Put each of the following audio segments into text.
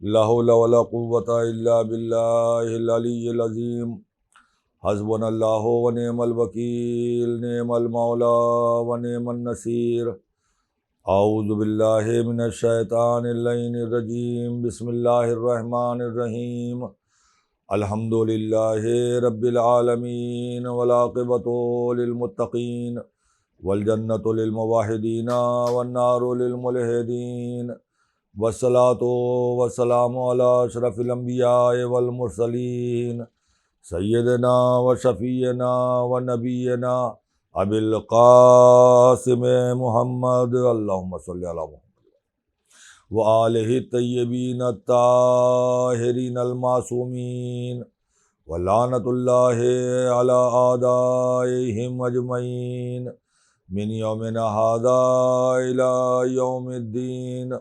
لا حول ولا قوۃ الا باللہ العلی العظیم حسبنا اللہ ونعم الوکیل نعم المولا ونعم النصیر اعوذ باللہ من الشیطان اللعین الرجیم بسم اللہ الرحمن الرحیم الحمد للہ رب العالمین والعاقبۃ للمتقین والجنۃ للموحدین والنار للملحدین والصلاۃ والسلام علی اشرف الانبیاء والمرسلین سیدنا و شفیعنا و نبینا ابی القاسم محمد اللہم صلی علی محمد وآلہ الطیبین الطاہرین المعصومین ولعنۃ اللہ علی اعدائہم اجمعین من یومنا ھذا الی یوم الدین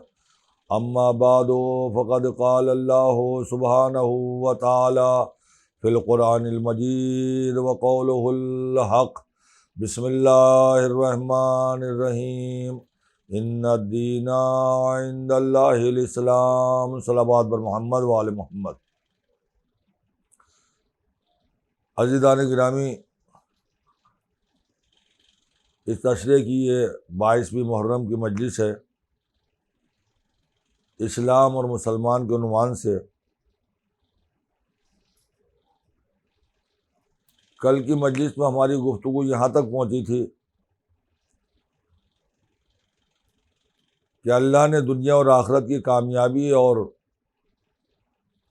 اما بعد فقد قال اللہ سبحانہ وتعالی فی القرآن المجید وقولہ الحق بسم اللہ الرحمن الرحیم ان الدین عند اللہ الاسلام صلوات بر محمد وآل محمد۔ عزیزان گرامی، اس تشریح کی یہ 22ویں محرم کی مجلس ہے، اسلام اور مسلمان کے عنوان سے۔ کل کی مجلس میں ہماری گفتگو یہاں تک پہنچی تھی کہ اللہ نے دنیا اور آخرت کی کامیابی اور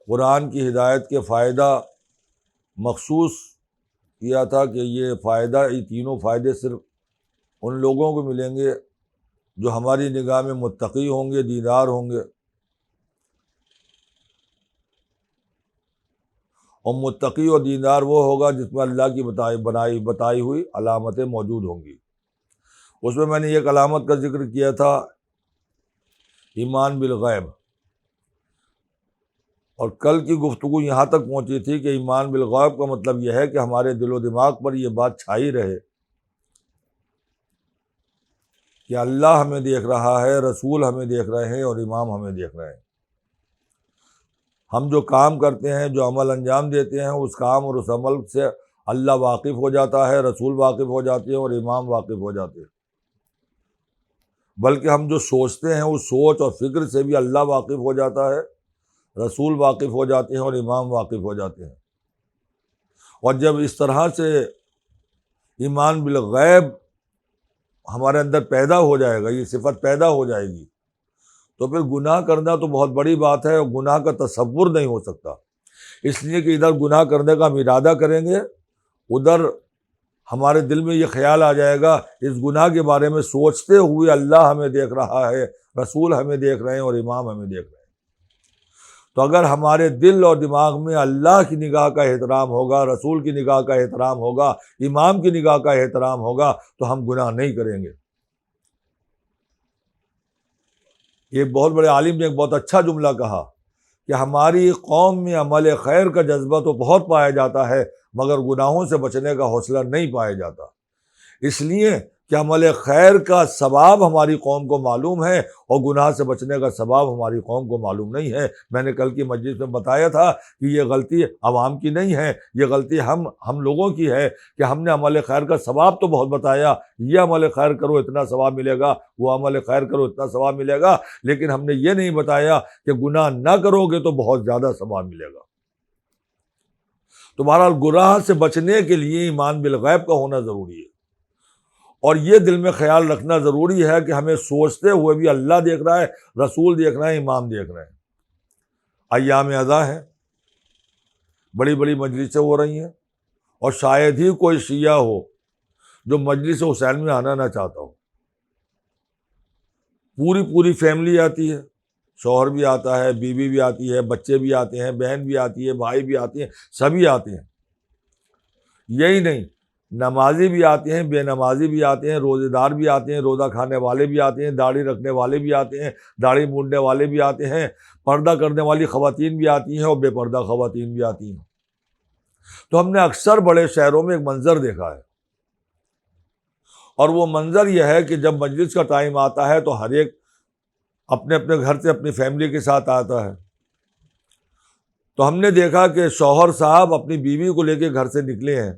قرآن کی ہدایت کے فائدہ مخصوص کیا تھا کہ یہ فائدہ، یہ تینوں فائدے صرف ان لوگوں کو ملیں گے جو ہماری نگاہ میں متقی ہوں گے، دیندار ہوں گے، اور متقی اور دیندار وہ ہوگا جس میں اللہ کی بتائی ہوئی علامتیں موجود ہوں گی۔ اس میں نے ایک علامت کا ذکر کیا تھا، ایمان بالغیب، اور کل کی گفتگو یہاں تک پہنچی تھی کہ ایمان بالغیب کا مطلب یہ ہے کہ ہمارے دل و دماغ پر یہ بات چھائی رہے کہ اللہ ہمیں دیکھ رہا ہے، رسول ہمیں دیکھ رہے ہیں، اور امام ہمیں دیکھ رہے ہیں۔ ہم جو کام کرتے ہیں، جو عمل انجام دیتے ہیں، اس کام اور اس عمل سے اللہ واقف ہو جاتا ہے، رسول واقف ہو جاتے ہیں، اور امام واقف ہو جاتے ہیں۔ بلکہ ہم جو سوچتے ہیں، اس سوچ اور فکر سے بھی اللہ واقف ہو جاتا ہے، رسول واقف ہو جاتے ہیں، اور امام واقف ہو جاتے ہیں۔ اور جب اس طرح سے ایمان بالغیب ہمارے اندر پیدا ہو جائے گا، یہ صفت پیدا ہو جائے گی، تو پھر گناہ کرنا تو بہت بڑی بات ہے، اور گناہ کا تصور نہیں ہو سکتا۔ اس لیے کہ ادھر گناہ کرنے کا ہم ارادہ کریں گے، ادھر ہمارے دل میں یہ خیال آ جائے گا، اس گناہ کے بارے میں سوچتے ہوئے اللہ ہمیں دیکھ رہا ہے، رسول ہمیں دیکھ رہے ہیں، اور امام ہمیں دیکھ رہے ہیں۔ تو اگر ہمارے دل اور دماغ میں اللہ کی نگاہ کا احترام ہوگا، رسول کی نگاہ کا احترام ہوگا، امام کی نگاہ کا احترام ہوگا، تو ہم گناہ نہیں کریں گے۔ ایک بہت بڑے عالم نے ایک بہت اچھا جملہ کہا کہ ہماری قوم میں عمل خیر کا جذبہ تو بہت پایا جاتا ہے، مگر گناہوں سے بچنے کا حوصلہ نہیں پایا جاتا، اس لیے کہ عمل خیر کا ثواب ہماری قوم کو معلوم ہے، اور گناہ سے بچنے کا ثواب ہماری قوم کو معلوم نہیں ہے۔ میں نے کل کی مجلس میں بتایا تھا کہ یہ غلطی عوام کی نہیں ہے، یہ غلطی ہم لوگوں کی ہے کہ ہم نے عمل خیر کا ثواب تو بہت بتایا، یہ عمل خیر کرو اتنا ثواب ملے گا، وہ عمل خیر کرو اتنا ثواب ملے گا، لیکن ہم نے یہ نہیں بتایا کہ گناہ نہ کرو گے تو بہت زیادہ ثواب ملے گا۔ تو بہرحال گناہ سے بچنے کے لیے ایمان بالغیب کا ہونا ضروری ہے، اور یہ دل میں خیال رکھنا ضروری ہے کہ ہمیں سوچتے ہوئے بھی اللہ دیکھ رہا ہے، رسول دیکھ رہے ہیں، امام دیکھ رہے ہیں۔ ایام اذا ہیں، بڑی بڑی مجلسیں ہو رہی ہیں، اور شاید ہی کوئی شیعہ ہو جو مجلس حسین میں آنا نہ چاہتا ہو۔ پوری فیملی آتی ہے، شوہر بھی آتا ہے، بیوی بھی آتی ہے، بچے بھی آتے ہیں، بہن بھی آتی ہے، بھائی بھی آتے ہیں، سبھی آتے ہیں۔ یہی نہیں، نمازی بھی آتے ہیں، بے نمازی بھی آتے ہیں، روزے دار بھی آتے ہیں، روزہ کھانے والے بھی آتے ہیں، داڑھی رکھنے والے بھی آتے ہیں، داڑھی مونڈنے والے بھی آتے ہیں، پردہ کرنے والی خواتین بھی آتی ہیں، اور بے پردہ خواتین بھی آتی ہیں۔ تو ہم نے اکثر بڑے شہروں میں ایک منظر دیکھا ہے، اور وہ منظر یہ ہے کہ جب مجلس کا ٹائم آتا ہے تو ہر ایک اپنے اپنے گھر سے اپنی فیملی کے ساتھ آتا ہے، تو ہم نے دیکھا کہ شوہر صاحب اپنی بیوی کو لے کے گھر سے نکلے ہیں،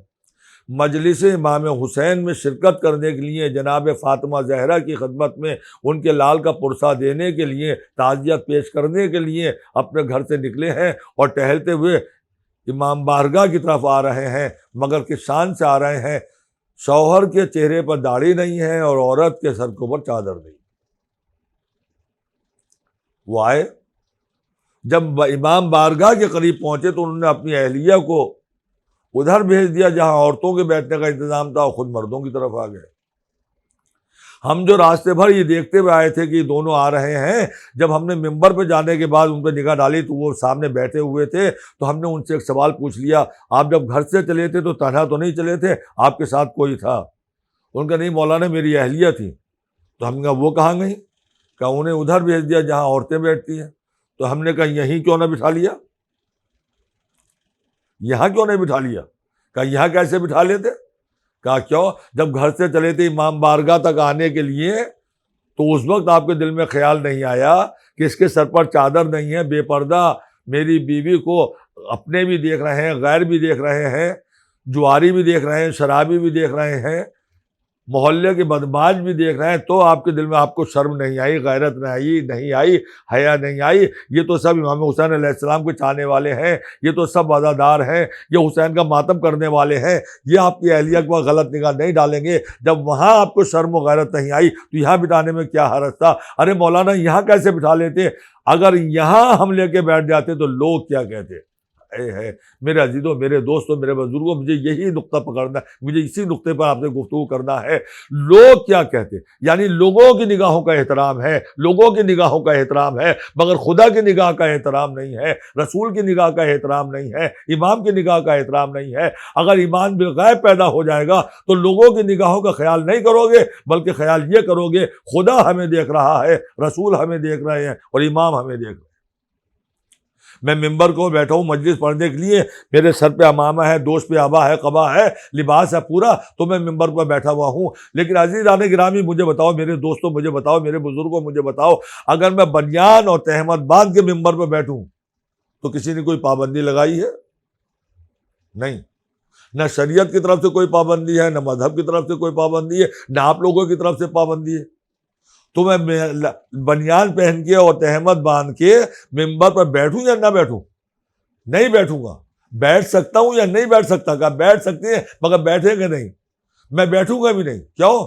مجلس امام حسین میں شرکت کرنے کے لیے، جناب فاطمہ زہرا کی خدمت میں ان کے لال کا پرسہ دینے کے لیے، تعزیت پیش کرنے کے لیے اپنے گھر سے نکلے ہیں، اور ٹہلتے ہوئے امام بارگاہ کی طرف آ رہے ہیں، مگر کس شان سے آ رہے ہیں؟ شوہر کے چہرے پر داڑھی نہیں ہے اور عورت کے سر کے اوپر چادر نہیں۔ وہ آئے، جب امام بارگاہ کے قریب پہنچے تو انہوں نے اپنی اہلیہ کو ادھر بھیج دیا جہاں عورتوں کے بیٹھنے کا انتظام تھا، اور خود مردوں کی طرف آ گئے۔ ہم جو راستے بھر یہ دیکھتے ہوئے آئے تھے کہ یہ دونوں آ رہے ہیں، جب ہم نے ممبر پہ جانے کے بعد ان پہ نگاہ ڈالی تو وہ سامنے بیٹھے ہوئے تھے، تو ہم نے ان سے ایک سوال پوچھ لیا، آپ جب گھر سے چلے تھے تو تنہا تو نہیں چلے تھے، آپ کے ساتھ کوئی تھا؟ ان کا نہیں مولانا میری اہلیہ تھی۔ تو ہم نے کہا وہ کہاں گئی؟ کہ انہیں ادھر بھیج دیا جہاں عورتیں بیٹھتی ہیں۔ تو ہم نے کہا یہیں کیوں نہ بٹھا لیا، یہاں کیوں نہیں بٹھا لیا؟ کہا یہاں کیسے بٹھا لیتے؟ کہا کیوں؟ جب گھر سے چلے تھے امام بارگاہ تک آنے کے لیے تو اس وقت آپ کے دل میں خیال نہیں آیا کہ اس کے سر پر چادر نہیں ہے، بے پردہ میری بیوی کو اپنے بھی دیکھ رہے ہیں، غیر بھی دیکھ رہے ہیں، جواری بھی دیکھ رہے ہیں، شرابی بھی دیکھ رہے ہیں، محلے کے بدماش بھی دیکھ رہے ہیں، تو آپ کے دل میں آپ کو شرم نہیں آئی، غیرت نہیں آئی، حیا نہیں آئی؟ یہ تو سب امام حسین علیہ السلام کے چاہنے والے ہیں، یہ تو سب وفادار ہیں، یہ حسین کا ماتم کرنے والے ہیں، یہ آپ کی اہلیہ کو غلط نگاہ نہیں ڈالیں گے۔ جب وہاں آپ کو شرم و غیرت نہیں آئی تو یہاں بٹھانے میں کیا حرج تھا؟ ارے مولانا یہاں کیسے بٹھا لیتے؟ اگر یہاں ہم لے کے بیٹھ جاتے تو لوگ کیا کہتے؟ اے ہے میرے عزیزوں، میرے دوستوں، میرے بزرگوں، مجھے یہی نقطہ پکڑنا ہے، مجھے اسی نقطے پر آپ سے گفتگو کرنا ہے۔ لوگ کیا کہتے؟ یعنی لوگوں کی نگاہوں کا احترام ہے، لوگوں کی نگاہوں کا احترام ہے، مگر خدا کی نگاہ کا احترام نہیں ہے، رسول کی نگاہ کا احترام نہیں ہے، امام کی نگاہ کا احترام نہیں ہے۔ اگر ایمان بالغیب پیدا ہو جائے گا تو لوگوں کی نگاہوں کا خیال نہیں کرو گے، بلکہ خیال یہ کرو گے خدا ہمیں دیکھ رہا ہے، رسول ہمیں دیکھ رہے ہیں، اور امام ہمیں دیکھ رہے ہیں۔ میں ممبر کو بیٹھا ہوں مجلس پڑھنے کے لیے، میرے سر پہ امامہ ہے، دوست پہ عبا ہے، قبا ہے، لباس ہے پورا، تو میں ممبر پر بیٹھا ہوا ہوں۔ لیکن عزیزان گرامی مجھے بتاؤ، میرے دوستوں مجھے بتاؤ، میرے بزرگوں مجھے بتاؤ، اگر میں بنیان اور تہمت باندھ کے ممبر پہ بیٹھوں تو کسی نے کوئی پابندی لگائی ہے؟ نہیں، نہ شریعت کی طرف سے کوئی پابندی ہے، نہ مذہب کی طرف سے کوئی پابندی ہے، نہ آپ لوگوں کی طرف سے پابندی ہے۔ تو میں بنیان پہن کے اور تہمت باندھ کے ممبر پر بیٹھوں یا نہ بیٹھوں؟ نہیں بیٹھوں گا۔ بیٹھ سکتا ہوں یا نہیں بیٹھ سکتا؟ کہ بیٹھ سکتے ہیں مگر بیٹھیں گے نہیں، میں بیٹھوں گا بھی نہیں۔ کیوں؟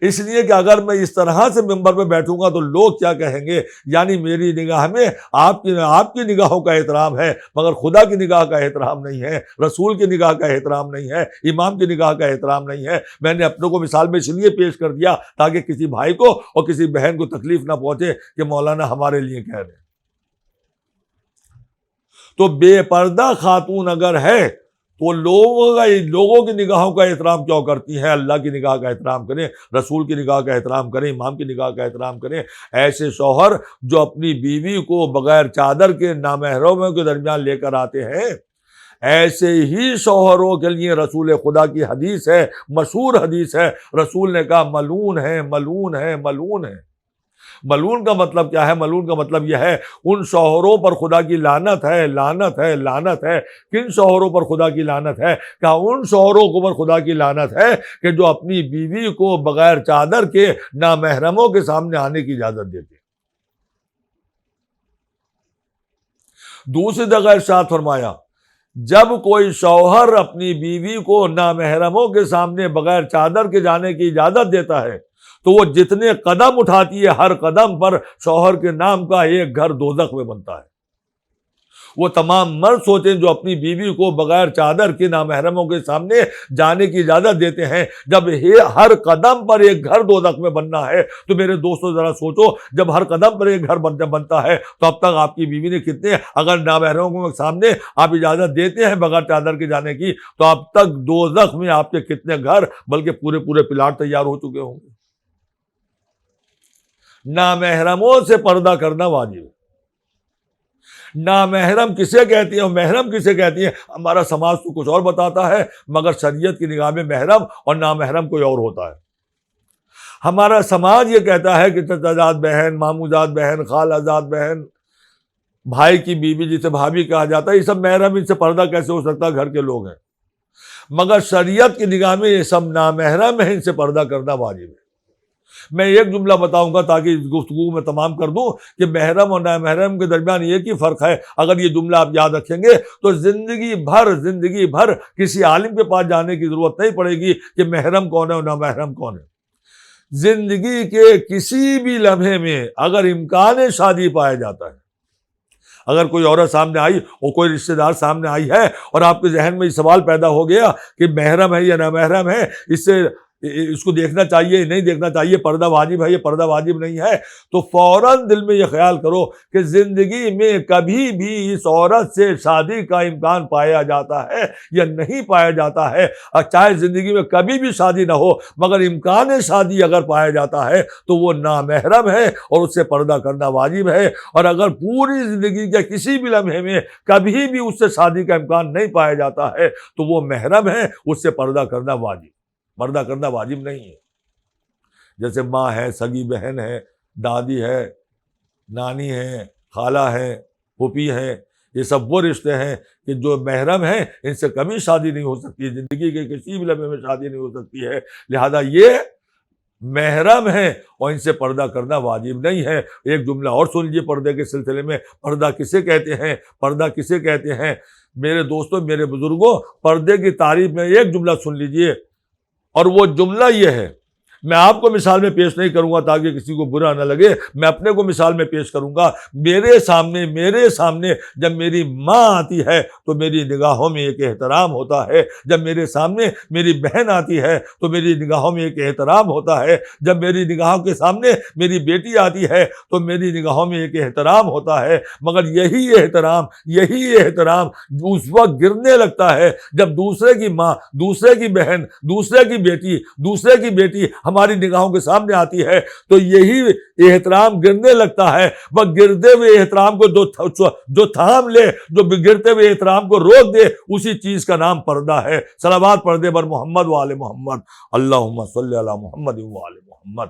اس لیے کہ اگر میں اس طرح سے ممبر پہ بیٹھوں گا تو لوگ کیا کہیں گے؟ یعنی میری نگاہ میں آپ کی نگاہوں کا احترام ہے، مگر خدا کی نگاہ کا احترام نہیں ہے، رسول کی نگاہ کا احترام نہیں ہے، امام کی نگاہ کا احترام نہیں ہے۔ میں نے اپنے کو مثال میں اس لیے پیش کر دیا تاکہ کسی بھائی کو اور کسی بہن کو تکلیف نہ پہنچے کہ مولانا ہمارے لیے کہہ رہے ہیں۔ تو بے پردہ خاتون اگر ہے تو لوگوں کی نگاہوں کا احترام کیوں کرتی ہیں؟ اللہ کی نگاہ کا احترام کریں، رسول کی نگاہ کا احترام کریں، امام کی نگاہ کا احترام کریں۔ ایسے شوہر جو اپنی بیوی کو بغیر چادر کے نامحرموں کے درمیان لے کر آتے ہیں، ایسے ہی شوہروں کے لیے رسول خدا کی حدیث ہے، مشہور حدیث ہے، رسول نے کہا ملعون ہے، ملعون ہے، ملعون ہے۔ ملعون کا مطلب کیا ہے؟ ملعون کا مطلب یہ ہے ان شوہروں پر خدا کی لعنت ہے، لعنت ہے، لعنت ہے۔ کن شوہروں پر خدا کی لعنت ہے؟ کہا ان شوہروں کو پر خدا کی لعنت ہے کہ جو اپنی بیوی کو بغیر چادر کے نامحرموں کے سامنے آنے کی اجازت دیتے۔ دوسری جگہ ارشاد فرمایا جب کوئی شوہر اپنی بیوی کو نامحرموں کے سامنے بغیر چادر کے جانے کی اجازت دیتا ہے تو وہ جتنے قدم اٹھاتی ہے ہر قدم پر شوہر کے نام کا ایک گھر دوزخ میں بنتا ہے۔ وہ تمام مرد سوچیں جو اپنی بیوی کو بغیر چادر کے نامحرموں کے سامنے جانے کی اجازت دیتے ہیں، جب ہر قدم پر ایک گھر دوزخ میں بننا ہے تو میرے دوستوں ذرا سوچو، جب ہر قدم پر ایک گھر بنتا ہے تو اب تک آپ کی بیوی نے کتنے، اگر نامحرموں کے سامنے آپ اجازت دیتے ہیں بغیر چادر کے جانے کی، تو اب تک دوزخ میں آپ کے کتنے گھر بلکہ پورے پلاٹ تیار ہو چکے ہوں گے۔ نامحرموں سے پردہ کرنا واجب ہے۔ نامحرم کسے کہتی ہیں، محرم کسے کہتی ہیں؟ ہمارا سماج تو کچھ اور بتاتا ہے، مگر شریعت کی نگاہ میں محرم اور نامحرم کوئی اور ہوتا ہے۔ ہمارا سماج یہ کہتا ہے کہ چچا زاد بہن، ماموں زاد بہن، خالہ زاد بہن، بھائی کی بیوی جسے بھابھی کہا جاتا ہے، یہ سب محرم، ان سے پردہ کیسے ہو سکتا ہے؟ گھر کے لوگ ہیں. مگر شریعت کی نگاہ میں یہ سب نامحرم ہیں، ان سے پردہ کرنا واجب ہے. میں ایک جملہ بتاؤں گا تاکہ اس گفتگو میں تمام کر دوں کہ محرم اور نامحرم کے درمیان ایک ہی فرق ہے. اگر یہ جملہ آپ یاد رکھیں گے تو زندگی بھر کسی عالم کے پاس جانے کی ضرورت نہیں پڑے گی کہ محرم کون ہے اور نامحرم کون ہے. زندگی کے کسی بھی لمحے میں اگر امکان شادی پایا جاتا ہے، اگر کوئی عورت سامنے آئی اور کوئی رشتہ دار سامنے آئی ہے اور آپ کے ذہن میں یہ سوال پیدا ہو گیا کہ محرم ہے یا نامحرم ہے، اس کو دیکھنا چاہیے نہیں دیکھنا چاہیے، پردہ واجب ہے یا پردہ واجب نہیں ہے، تو فوراً دل میں یہ خیال کرو کہ زندگی میں کبھی بھی اس عورت سے شادی کا امکان پایا جاتا ہے یا نہیں پایا جاتا ہے. اور چاہے زندگی میں کبھی بھی شادی نہ ہو مگر امکان شادی اگر پایا جاتا ہے تو وہ نامحرم ہے اور اس سے پردہ کرنا واجب ہے. اور اگر پوری زندگی کے کسی بھی لمحے میں کبھی بھی اس سے شادی کا امکان نہیں پایا جاتا ہے تو وہ محرم ہے، اس سے پردہ کرنا واجب نہیں ہے. جیسے ماں ہے، سگی بہن ہے، دادی ہے، نانی ہے، خالہ ہے، پھوپھی ہے، یہ سب وہ رشتے ہیں کہ جو محرم ہیں، ان سے کبھی شادی نہیں ہو سکتی، زندگی کے کسی بھی لمحے میں شادی نہیں ہو سکتی ہے. لہذا یہ محرم ہیں اور ان سے پردہ کرنا واجب نہیں ہے. ایک جملہ اور سن لیجیے پردے کے سلسلے میں. پردہ کسے کہتے ہیں؟ میرے دوستوں، میرے بزرگوں، پردے کی تعریف میں ایک جملہ سن لیجیے، اور وہ جملہ یہ ہے، میں آپ کو مثال میں پیش نہیں کروں گا تاکہ کسی کو برا نہ لگے، میں اپنے کو مثال میں پیش کروں گا. میرے سامنے جب میری ماں آتی ہے تو میری نگاہوں میں ایک احترام ہوتا ہے. جب میرے سامنے میری بہن آتی ہے تو میری نگاہوں میں ایک احترام ہوتا ہے. جب میری نگاہوں کے سامنے میری بیٹی آتی ہے تو میری نگاہوں میں ایک احترام ہوتا ہے. مگر یہی احترام اس وقت گرنے لگتا ہے جب دوسرے کی ماں، دوسرے کی بہن، دوسرے کی بیٹی ہماری نگاہوں کے سامنے آتی ہے تو یہی احترام گرنے لگتا ہے. وہ گرتے ہوئے احترام کو جو تھام لے، جو گرتے ہوئے احترام کو روک دے، اسی چیز کا نام پردہ ہے. صلوات پردے پر محمد و آل محمد، اللہم صلی علی محمد و آل محمد.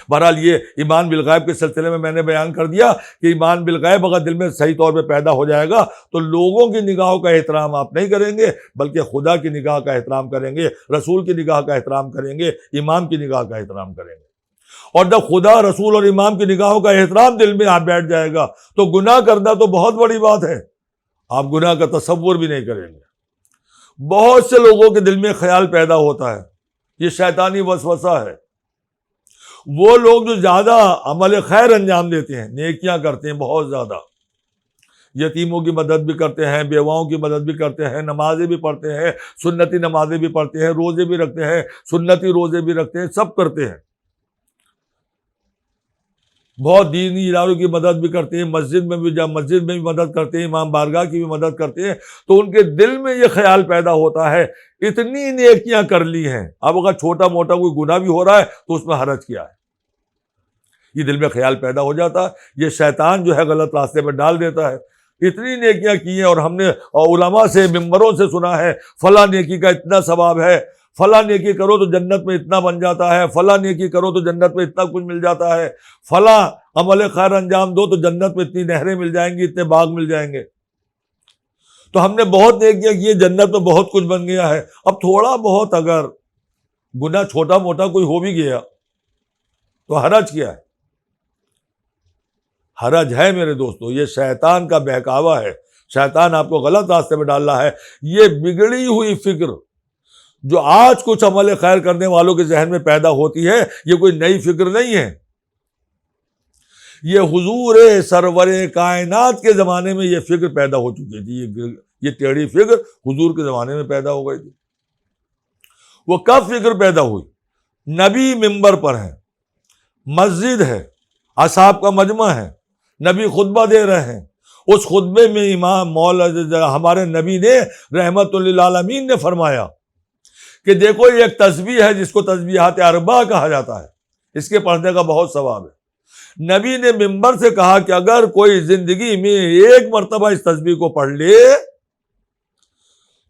بہرحال یہ ایمان بالغیب کے سلسلے میں نے بیان کر دیا کہ ایمان بالغیب اگر دل میں صحیح طور پہ پیدا ہو جائے گا تو لوگوں کی نگاہوں کا احترام آپ نہیں کریں گے بلکہ خدا کی نگاہ کا احترام کریں گے، رسول کی نگاہ کا احترام کریں گے، امام کی نگاہ کا احترام کریں گے. اور جب خدا، رسول اور امام کی نگاہوں کا احترام دل میں آپ بیٹھ جائے گا تو گناہ کرنا تو بہت بڑی بات ہے، آپ گناہ کا تصور بھی نہیں کریں گے. بہت سے لوگوں کے دل میں خیال پیدا ہوتا ہے، یہ شیطانی وسوسہ ہے. وہ لوگ جو زیادہ عمل خیر انجام دیتے ہیں، نیکیاں کرتے ہیں بہت زیادہ، یتیموں کی مدد بھی کرتے ہیں، بیواؤں کی مدد بھی کرتے ہیں، نمازیں بھی پڑھتے ہیں، سنتی نمازیں بھی پڑھتے ہیں، روزے بھی رکھتے ہیں، سنتی روزے بھی رکھتے ہیں، سب کرتے ہیں، بہت دینی اداروں کی مدد بھی کرتے ہیں، مسجد میں بھی مدد کرتے ہیں، امام بارگاہ کی بھی مدد کرتے ہیں. تو ان کے دل میں یہ خیال پیدا ہوتا ہے اتنی نیکیاں کر لی ہیں، اب اگر چھوٹا موٹا کوئی گناہ بھی ہو رہا ہے تو اس میں حرج کیا ہے، یہ دل میں خیال پیدا ہو جاتا ہے. یہ شیطان جو ہے غلط راستے میں ڈال دیتا ہے. اتنی نیکیاں کی ہیں اور ہم نے علماء سے، ممبروں سے سنا ہے فلاں نیکی کا اتنا ثواب ہے، فلاں نیکی کرو تو جنت میں اتنا بن جاتا ہے، فلاں نیکی کرو تو جنت میں اتنا کچھ مل جاتا ہے، فلاں عمل خیر انجام دو تو جنت میں اتنی نہریں مل جائیں گی، اتنے باغ مل جائیں گے. تو ہم نے بہت نیکیاں کی، جنت میں بہت کچھ بن گیا ہے. اب تھوڑا بہت اگر گناہ چھوٹا موٹا کوئی ہو بھی گیا تو حرج کیا ہے؟ حرج ہے میرے دوستو. یہ شیطان کا بہکاوا ہے، شیطان آپ کو غلط راستے میں ڈال رہا ہے. یہ بگڑی ہوئی فکر جو آج کچھ عمل خیر کرنے والوں کے ذہن میں پیدا ہوتی ہے، یہ کوئی نئی فکر نہیں ہے. یہ حضور سرور کائنات کے زمانے میں یہ فکر پیدا ہو چکی تھی. یہ ٹیڑھی فکر حضور کے زمانے میں پیدا ہو گئی تھی. وہ کب فکر پیدا ہوئی؟ نبی منبر پر ہیں، مسجد ہے، اصحاب کا مجمع ہے، نبی خطبہ دے رہے ہیں. اس خطبے میں امام ہمارے نبی نے رحمت للعالمین نے فرمایا کہ دیکھو یہ ایک تسبیح ہے جس کو تسبیحات اربع کہا جاتا ہے، اس کے پڑھنے کا بہت ثواب ہے. نبی نے منبر سے کہا کہ اگر کوئی زندگی میں ایک مرتبہ اس تسبیح کو پڑھ لے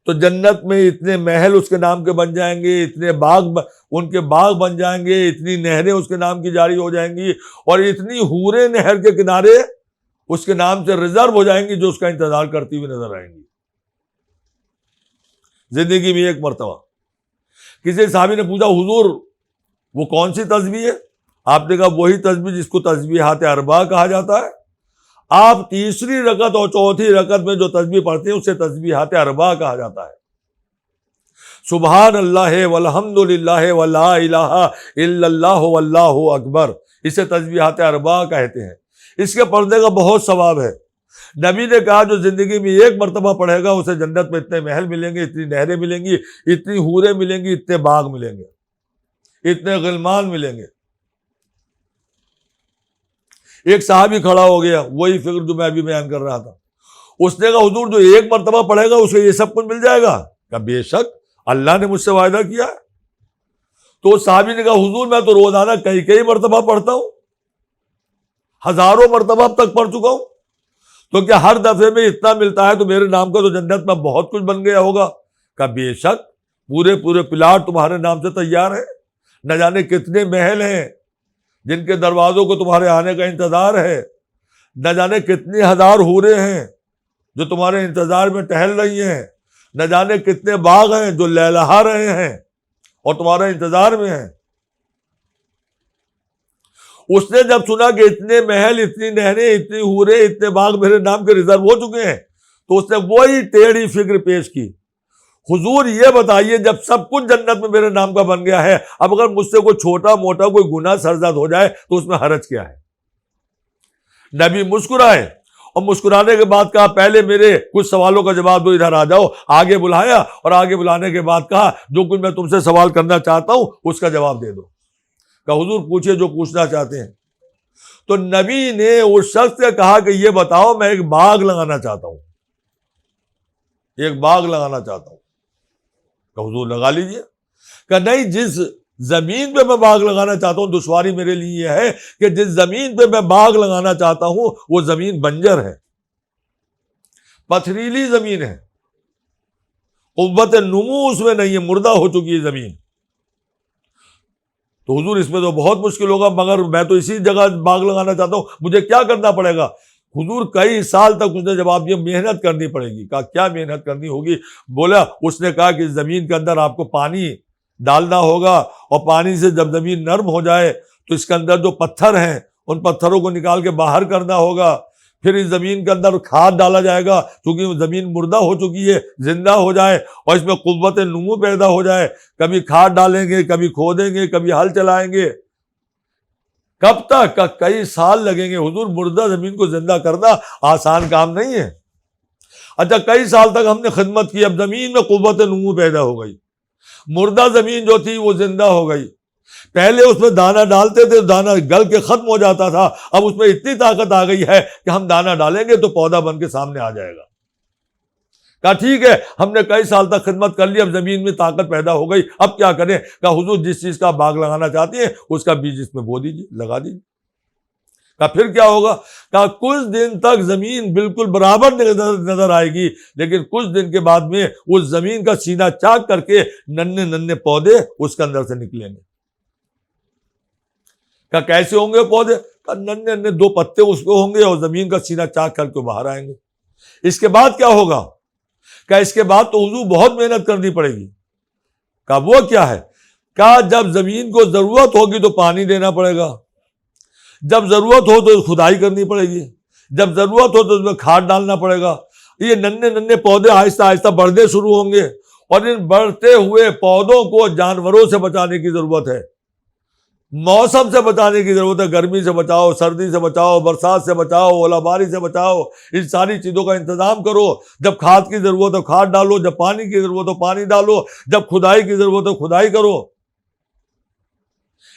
تو جنت میں اتنے محل اس کے نام کے بن جائیں گے، اتنے باغ ان کے باغ بن جائیں گے، اتنی نہریں اس کے نام کی جاری ہو جائیں گی، اور اتنی حوریں نہر کے کنارے اس کے نام سے ریزرو ہو جائیں گی جو اس کا انتظار کرتی ہوئی نظر آئیں گی زندگی میں ایک مرتبہ. کسی صحابی نے پوچھا حضور وہ کون سی تسبیح ہے؟ آپ نے کہا وہی تسبیح جس کو تسبیحات اربعہ کہا جاتا ہے. آپ تیسری رکعت اور چوتھی رکعت میں جو تسبیح پڑھتے ہیں اسے تسبیحات اربعہ کہا جاتا ہے. سبحان اللہ والحمد للہ ولا الہ الا اللہ واللہ اکبر، اسے تسبیحات اربعہ کہتے ہیں. اس کے پڑھنے کا بہت ثواب ہے. نبی نے کہا جو زندگی میں ایک مرتبہ پڑھے گا اسے جنت میں اتنے محل ملیں گے، اتنی نہریں ملیں گی، اتنی حوریں ملیں گی، اتنے باغ ملیں گے، اتنے غلمان ملیں گے. ایک صحابی کھڑا ہو گیا، وہی فکر جو میں ابھی بیان کر رہا تھا. اس نے کہا حضور جو ایک مرتبہ پڑھے گا اسے یہ سب کچھ مل جائے گا؟ کہا بے شک، اللہ نے مجھ سے وعدہ کیا ہے. تو اس صحابی نے کہا حضور میں تو روزانہ کئی مرتبہ پڑھتا ہوں، ہزاروں مرتبہ اب تک پڑھ چکا ہوں، تو کیا ہر دفعے میں اتنا ملتا ہے تو میرے نام کا تو جنت میں بہت کچھ بن گیا ہوگا؟ کہا بے شک، پورے پلاٹ تمہارے نام سے تیار ہیں، نہ جانے کتنے محل ہیں جن کے دروازوں کو تمہارے آنے کا انتظار ہے، نہ جانے کتنی ہزار حوریں ہیں جو تمہارے انتظار میں ٹہل رہی ہیں، نہ جانے کتنے باغ ہیں جو لہلہا رہے ہیں اور تمہارے انتظار میں ہیں. اس نے جب سنا کہ اتنے محل، اتنی نہریں، اتنی حوریں، اتنے باغ میرے نام کے ریزرو ہو چکے ہیں، تو اس نے وہی ٹیڑھی فکر پیش کی. حضور یہ بتائیے جب سب کچھ جنت میں میرے نام کا بن گیا ہے، اب اگر مجھ سے کوئی چھوٹا موٹا کوئی گناہ سرزد ہو جائے تو اس میں حرج کیا ہے؟ نبی مسکرائے اور مسکرانے کے بعد کہا پہلے میرے کچھ سوالوں کا جواب دو، ادھر آ جاؤ. آگے بلایا اور آگے بلانے کے بعد کہا جو کچھ میں تم سے سوال کرنا چاہتا ہوں اس کا جواب دے دو. کہ حضور پوچھے جو پوچھنا چاہتے ہیں. تو نبی نے اس شخص سے کہا کہ یہ بتاؤ میں ایک باغ لگانا چاہتا ہوں، ایک باغ لگانا چاہتا ہوں. کہ حضور لگا لیجیے. کہ نہیں، جس زمین پہ میں باغ لگانا چاہتا ہوں، دشواری میرے لیے یہ ہے کہ جس زمین پہ میں باغ لگانا چاہتا ہوں وہ زمین بنجر ہے، پتھریلی زمین ہے، قوت نمو اس میں نہیں ہے، مردہ ہو چکی ہے زمین. تو حضور اس میں تو بہت مشکل ہوگا، مگر میں تو اسی جگہ باغ لگانا چاہتا ہوں، مجھے کیا کرنا پڑے گا؟ حضور کئی سال تک اس نے جواب دیا محنت کرنی پڑے گی. کہا کیا محنت کرنی ہوگی؟ بولا اس نے کہا کہ زمین کے اندر آپ کو پانی ڈالنا ہوگا، اور پانی سے جب زمین نرم ہو جائے تو اس کے اندر جو پتھر ہیں ان پتھروں کو نکال کے باہر کرنا ہوگا. پھر اس زمین کے اندر کھاد ڈالا جائے گا کیونکہ وہ زمین مردہ ہو چکی ہے، زندہ ہو جائے اور اس میں قوت نمو پیدا ہو جائے. کبھی کھاد ڈالیں گے، کبھی کھودیں گے، کبھی ہل چلائیں گے. کب تک؟ کئی سال لگیں گے. حضور مردہ زمین کو زندہ کرنا آسان کام نہیں ہے. اچھا کئی سال تک ہم نے خدمت کی، اب زمین میں قوت نمو پیدا ہو گئی، مردہ زمین جو تھی وہ زندہ ہو گئی. پہلے اس میں دانا ڈالتے تھے، دانا گل کے ختم ہو جاتا تھا، اب اس میں اتنی طاقت آ گئی ہے کہ ہم دانا ڈالیں گے تو پودا بن کے سامنے آ جائے گا. کہا ٹھیک ہے، ہم نے کئی سال تک خدمت کر لی، اب زمین میں طاقت پیدا ہو گئی، اب کیا کریں؟ کہا حضور جس چیز کا آپ باغ لگانا چاہتے ہیں اس کا بیج اس میں بو دیجیے، لگا دیجیے. کہا پھر کیا ہوگا؟ کہا کچھ دن تک زمین بالکل برابر نظر آئے گی، لیکن کچھ دن کے بعد میں اس زمین کا سینہ چاک کر کے ننھے پودے اس کے اندر سے نکلیں گے. کہا کیسے ہوں گے پودے؟ کہا ننھے 2 پتے اس کو ہوں گے اور زمین کا سینہ چاک کر کے باہر آئیں گے. اس کے بعد کیا ہوگا؟ کہا اس کے بعد تو حضور بہت محنت کرنی پڑے گی. کہا وہ کیا ہے؟ کہا جب زمین کو ضرورت ہوگی تو پانی دینا پڑے گا، جب ضرورت ہو تو کھدائی کرنی پڑے گی، جب ضرورت ہو تو اس میں کھاد ڈالنا پڑے گا. یہ ننھے پودے آہستہ آہستہ بڑھنے شروع ہوں گے، اور ان بڑھتے ہوئے پودوں کو جانوروں سے بچانے کی ضرورت ہے، موسم سے بچانے کی ضرورت ہے. گرمی سے بچاؤ، سردی سے بچاؤ، برسات سے بچاؤ، اولا باری سے بچاؤ. ان ساری چیزوں کا انتظام کرو. جب کھاد کی ضرورت ہو کھاد ڈالو، جب پانی کی ضرورت ہو پانی ڈالو، جب کھدائی کی ضرورت ہو کھدائی کرو.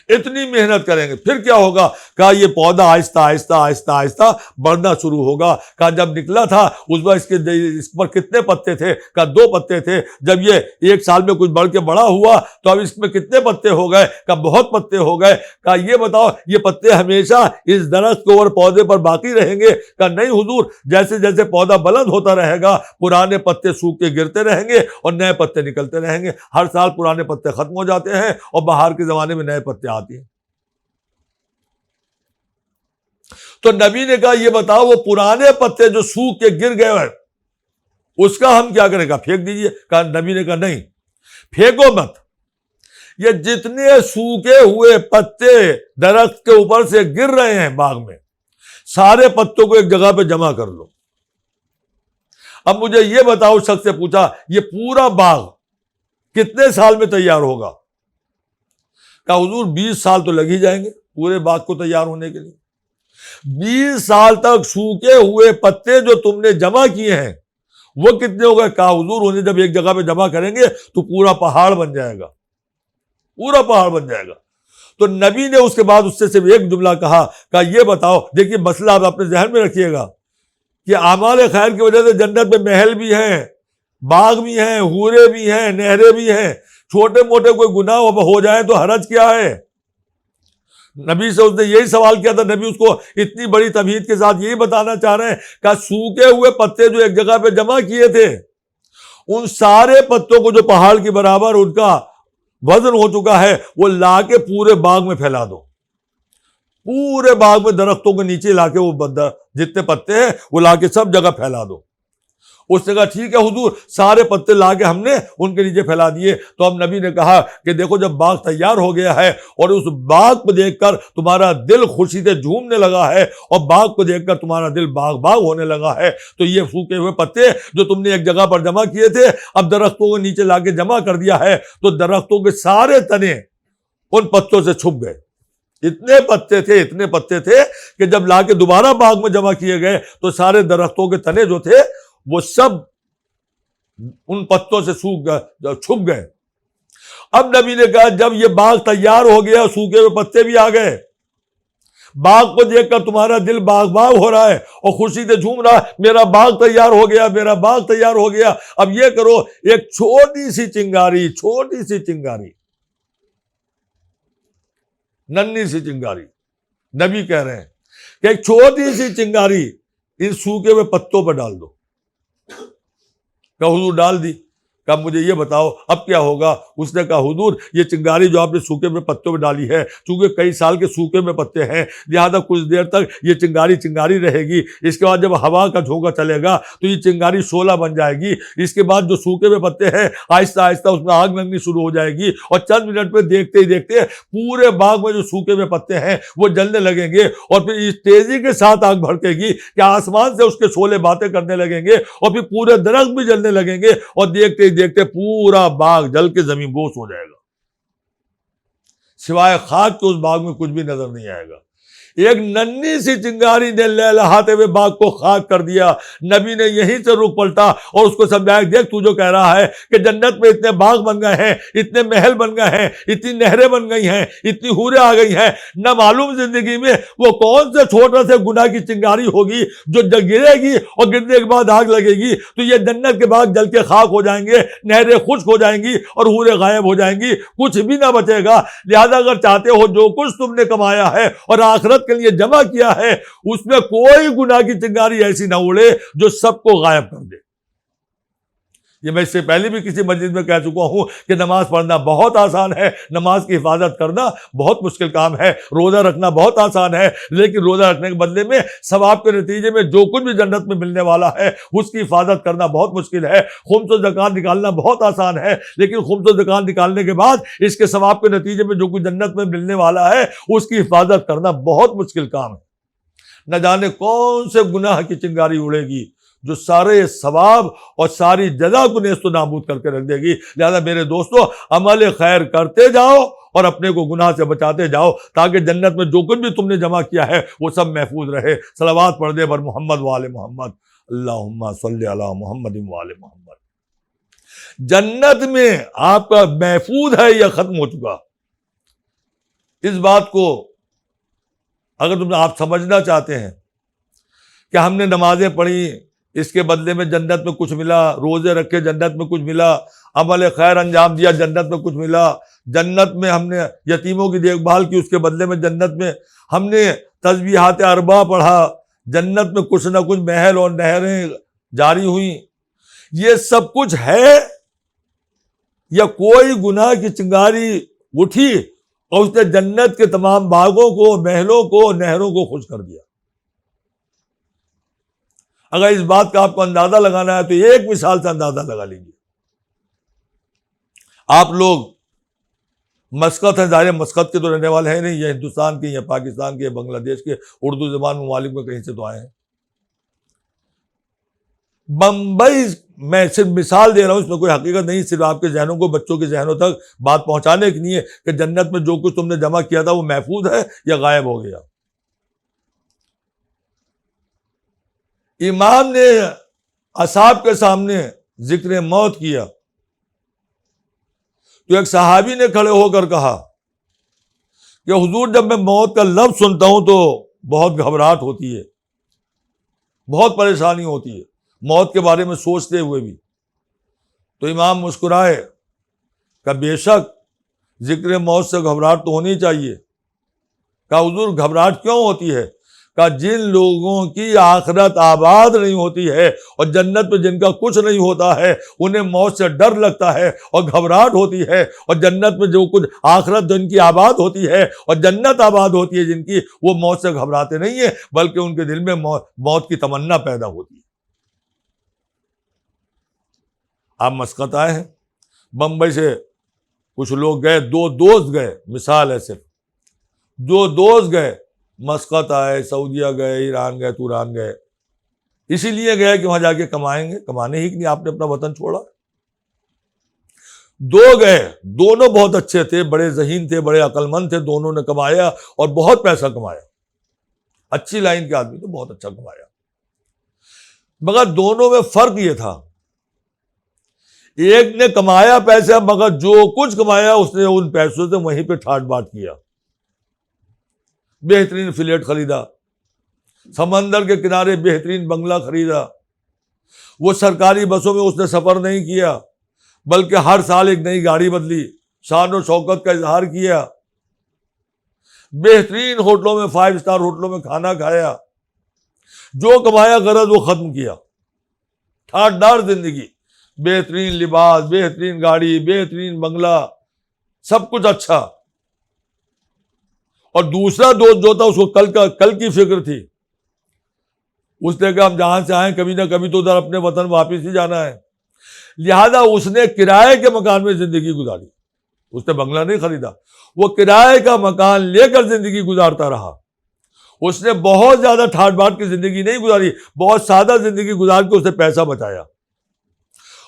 اتنی محنت کریں گے. پھر کیا ہوگا؟ کہا یہ پودا آہستہ آہستہ آہستہ آہستہ بڑھنا شروع ہوگا. کہا جب نکلا تھا اس وقت اس پر کتنے پتے تھے؟ کہا 2 پتے تھے. جب یہ 1 سال میں کچھ بڑھ کے بڑا ہوا تو اب اس میں کتنے پتے ہو گئے؟ کہا بہت پتے ہو گئے. کہا یہ بتاؤ یہ پتے ہمیشہ اس درخت کو اور پودے پر باقی رہیں گے؟ کہا نہیں حضور، جیسے جیسے پودا بلند ہوتا رہے گا پرانے پتے سوکھ کے گرتے رہیں گے اور نئے پتے نکلتے رہیں گے. ہر سال پرانے پتے ختم ہو جاتے ہیں اور بہار کے زمانے میں نئے پتے آتی ہیں. تو نبی نے کہا یہ بتاؤ وہ پرانے پتے جو سوکھ کے گر گئے ہیں اس کا ہم کیا کریں؟ کہا پھینک دیجئے۔ کہا نبی نے کہا نہیں پھینکو مت، یہ جتنے سوکھے ہوئے پتے درخت کے اوپر سے گر رہے ہیں باغ میں سارے پتوں کو ایک جگہ پہ جمع کر لو۔ اب مجھے یہ بتاؤ، شخص سے پوچھا یہ پورا باغ کتنے سال میں تیار ہوگا؟ کہا حضور 20 سال تو لگ ہی جائیں گے پورے باغ کو تیار ہونے کے لیے۔ 20 سال تک سوکھے ہوئے پتے جو تم نے جمع کیے ہیں وہ کتنے ہو گئے؟ کہا حضور انہیں جب ایک جگہ پہ جمع کریں گے تو پورا پہاڑ بن جائے گا، پورا پہاڑ بن جائے گا۔ تو نبی نے اس کے بعد اس سے صرف ایک جملہ کہا یہ بتاؤ، دیکھیے مسئلہ آپ اپنے ذہن میں رکھیے گا کہ اعمال خیر کی وجہ سے جنت میں محل بھی ہیں، باغ بھی ہیں، حوریں بھی ہیں، نہریں بھی ہیں، چھوٹے موٹے کوئی گناہ ہو جائے تو حرج کیا ہے؟ نبی سے اس نے یہی سوال کیا تھا، نبی اس کو اتنی بڑی تمہید کے ساتھ یہی بتانا چاہ رہے ہیں کہ سوکھے ہوئے پتے جو ایک جگہ پہ جمع کیے تھے ان سارے پتوں کو جو پہاڑ کے برابر ان کا وزن ہو چکا ہے وہ لا کے پورے باغ میں پھیلا دو، پورے باغ میں درختوں کے نیچے لا کے وہ جتنے پتے ہیں وہ لا کے سب جگہ پھیلا دو۔ اس نے کہا ٹھیک ہے حضور، سارے پتے لا کے ہم نے ان کے نیچے پھیلا دیے۔ تو اب نبی نے کہا کہ دیکھو جب باغ تیار ہو گیا ہے اور اس باغ کو دیکھ کر تمہارا دل خوشی سے جھومنے لگا ہے اور باغ کو دیکھ کر تمہارا دل باغ باغ ہونے لگا ہے، تو یہ سوکھے ہوئے پتے جو تم نے ایک جگہ پر جمع کیے تھے اب درختوں کے نیچے لا کے جمع کر دیا ہے، تو درختوں کے سارے تنے ان پتوں سے چھپ گئے۔ اتنے پتے تھے کہ جب لا کے دوبارہ باغ میں جمع کیے گئے تو سارے درختوں کے تنے جو تھے وہ سب ان پتوں سے چھپ گئے۔ اب نبی نے کہا جب یہ باغ تیار ہو گیا، سوکھے ہوئے پتے بھی آ گئے، باغ کو دیکھ کر تمہارا دل باغ باغ ہو رہا ہے اور خوشی سے جھوم رہا ہے، میرا باغ تیار ہو گیا، میرا باغ تیار ہو گیا۔ اب یہ کرو، ایک چھوٹی سی چنگاری ننھی سی چنگاری، نبی کہہ رہے ہیں کہ ایک چھوٹی سی چنگاری ان سوکھے ہوئے پتوں پر ڈال دو۔ کہ حضور ڈال دی۔ کہ مجھے یہ بتاؤ اب کیا ہوگا؟ اس نے کہا حضور یہ چنگاری جو آپ نے سوکھے میں پتوں میں ڈالی ہے، چونکہ کئی سال کے سوکھے میں پتے ہیں لہذا کچھ دیر تک یہ چنگاری رہے گی، اس کے بعد جب ہوا کا جھونکا چلے گا تو یہ چنگاری شعلہ بن جائے گی، اس کے بعد جو سوکھے میں پتے ہیں آہستہ آہستہ اس میں آگ لگنی شروع ہو جائے گی اور چند منٹ میں دیکھتے ہی دیکھتے پورے باغ میں جو سوکھے میں پتے ہیں وہ جلنے لگیں گے اور پھر اس تیزی کے ساتھ آگ بھڑکے گی کہ آسمان سے اس کے شعلے باتیں کرنے لگیں گے اور پھر پورے درخت بھی جلنے لگیں گے اور دیکھتے پورا باغ جل کے زمین بوس ہو جائے گا، سوائے خاک کے اس باغ میں کچھ بھی نظر نہیں آئے گا۔ ایک ننھی سی چنگاری نے لہلہاتے ہوئے باغ کو خاک کر دیا۔ نبی نے یہیں سے رخ پلٹا اور اس کو سمجھایا دیکھ تو جو کہہ رہا ہے کہ جنت میں اتنے باغ بن گئے ہیں، اتنے محل بن گئے ہیں، اتنی نہریں بن گئی ہیں، اتنی حوریں آ گئی ہیں، نہ معلوم زندگی میں وہ کون سے چھوٹا سے گناہ کی چنگاری ہوگی جو گرے گی اور گرنے کے بعد آگ لگے گی تو یہ جنت کے باغ جل کے خاک ہو جائیں گے، نہریں خشک ہو جائیں گی اور حوریں غائب ہو جائیں گی، کچھ بھی نہ بچے گا۔ لہذا اگر چاہتے ہو جو کچھ تم نے کمایا ہے اور آخرت کے لیے جمع کیا ہے اس میں کوئی گناہ کی چنگاری ایسی نہ اڑے جو سب کو غائب کر دے۔ یہ میں اس سے پہلے بھی کسی مسجد میں کہہ چکا ہوں کہ نماز پڑھنا بہت آسان ہے، نماز کی حفاظت کرنا بہت مشکل کام ہے، روزہ رکھنا بہت آسان ہے، لیکن روزہ رکھنے کے بدلے میں ثواب کے نتیجے میں جو کچھ بھی جنت میں ملنے والا ہے اس کی حفاظت کرنا بہت مشکل ہے۔ خمس و زکوٰۃ نکالنا بہت آسان ہے، لیکن خمس و زکوٰۃ نکالنے کے بعد اس کے ثواب کے نتیجے میں جو کچھ جنت میں ملنے والا ہے اس کی حفاظت کرنا بہت مشکل کام ہے۔ نہ جانے کون سے گناہ کی چنگاری اڑے گی جو سارے ثواب اور ساری جزا کو نیست و نابود کر کے رکھ دے گی۔ لہذا میرے دوستو عمل خیر کرتے جاؤ اور اپنے کو گناہ سے بچاتے جاؤ تاکہ جنت میں جو کچھ بھی تم نے جمع کیا ہے وہ سب محفوظ رہے۔ صلوات پڑھ دے بر محمد وآل محمد، اللہم صلی علی محمد وآل محمد۔ جنت میں آپ کا محفوظ ہے یا ختم ہو چکا؟ اس بات کو اگر آپ سمجھنا چاہتے ہیں کہ ہم نے نمازیں پڑھی اس کے بدلے میں جنت میں کچھ ملا، روزے رکھے جنت میں کچھ ملا، عمل خیر انجام دیا جنت میں کچھ ملا، جنت میں ہم نے یتیموں کی دیکھ بھال کی اس کے بدلے میں جنت میں ہم نے تسبیحات اربع پڑھا، جنت میں کچھ نہ کچھ محل اور نہریں جاری ہوئیں، یہ سب کچھ ہے یا کوئی گناہ کی چنگاری اٹھی اور اس نے جنت کے تمام باغوں کو، محلوں کو، نہروں کو خشک کر دیا؟ اگر اس بات کا آپ کو اندازہ لگانا ہے تو ایک مثال سے اندازہ لگا لیجیے. آپ لوگ مسقط ہیں، ظاہر مسقط کے تو رہنے والے ہیں نہیں، یا ہندوستان کے یا پاکستان کے، بنگلہ دیش کے، اردو زبان ممالک میں کہیں سے تو آئے ہیں. بمبئی میں صرف مثال دے رہا ہوں، اس میں کوئی حقیقت نہیں، صرف آپ کے ذہنوں کو، بچوں کے ذہنوں تک بات پہنچانے کی نہیں ہے کہ جنت میں جو کچھ تم نے جمع کیا تھا وہ محفوظ ہے یا غائب ہو گیا. امام نے اصحاب کے سامنے ذکر موت کیا تو ایک صحابی نے کھڑے ہو کر کہا کہ حضور جب میں موت کا لفظ سنتا ہوں تو بہت گھبراہٹ ہوتی ہے، بہت پریشانی ہوتی ہے موت کے بارے میں سوچتے ہوئے بھی. تو امام مسکرائے کہ بے شک ذکر موت سے گھبراہٹ تو ہونی چاہیے. کہا حضور گھبراہٹ کیوں ہوتی ہے؟ کہ جن لوگوں کی آخرت آباد نہیں ہوتی ہے اور جنت میں جن کا کچھ نہیں ہوتا ہے انہیں موت سے ڈر لگتا ہے اور گھبراہٹ ہوتی ہے، اور جنت میں جو کچھ آخرت جن کی آباد ہوتی ہے اور جنت آباد ہوتی ہے جن کی، وہ موت سے گھبراتے نہیں ہیں بلکہ ان کے دل میں موت کی تمنا پیدا ہوتی ہے. آپ مسقط آئے ہیں، بمبئی سے کچھ لوگ گئے، 2 دوست گئے، مثال ہے صرف 2 دوست گئے، مسقط آئے، سعودیہ گئے، ایران گئے، توران گئے، اسی لیے گئے کہ وہاں جا کے کمائیں گے، کمانے ہی نہیں آپ نے اپنا وطن چھوڑا. 2 گئے، دونوں بہت اچھے تھے، بڑے ذہین تھے، بڑے عقل مند تھے، دونوں نے کمایا اور بہت پیسہ کمایا، اچھی لائن کے آدمی تو بہت اچھا کمایا. مگر دونوں میں فرق یہ تھا، ایک نے کمایا پیسہ مگر جو کچھ کمایا اس نے ان پیسوں سے وہیں پہ ٹھاٹ باٹ کیا. بہترین فلیٹ خریدا، سمندر کے کنارے بہترین بنگلہ خریدا، وہ سرکاری بسوں میں اس نے سفر نہیں کیا بلکہ ہر سال ایک نئی گاڑی بدلی، شان و شوکت کا اظہار کیا، بہترین ہوٹلوں میں 5 اسٹار ہوٹلوں میں کھانا کھایا، جو کمایا غرض وہ ختم کیا، ٹھاٹدار زندگی، بہترین لباس، بہترین گاڑی، بہترین بنگلہ، سب کچھ اچھا. اور دوسرا دوست جو تھا اس کو کل کی فکر تھی، اس نے کہا ہم جہاں سے آئے کبھی نہ کبھی تو ادھر اپنے وطن واپس ہی جانا ہے، لہذا اس نے کرائے کے مکان میں زندگی گزاری. اس نے بنگلہ نہیں خریدا، وہ کرائے کا مکان لے کر زندگی گزارتا رہا. اس نے بہت زیادہ ٹھاٹ باٹ کی زندگی نہیں گزاری، بہت سادہ زندگی گزار کے اس نے پیسہ بچایا،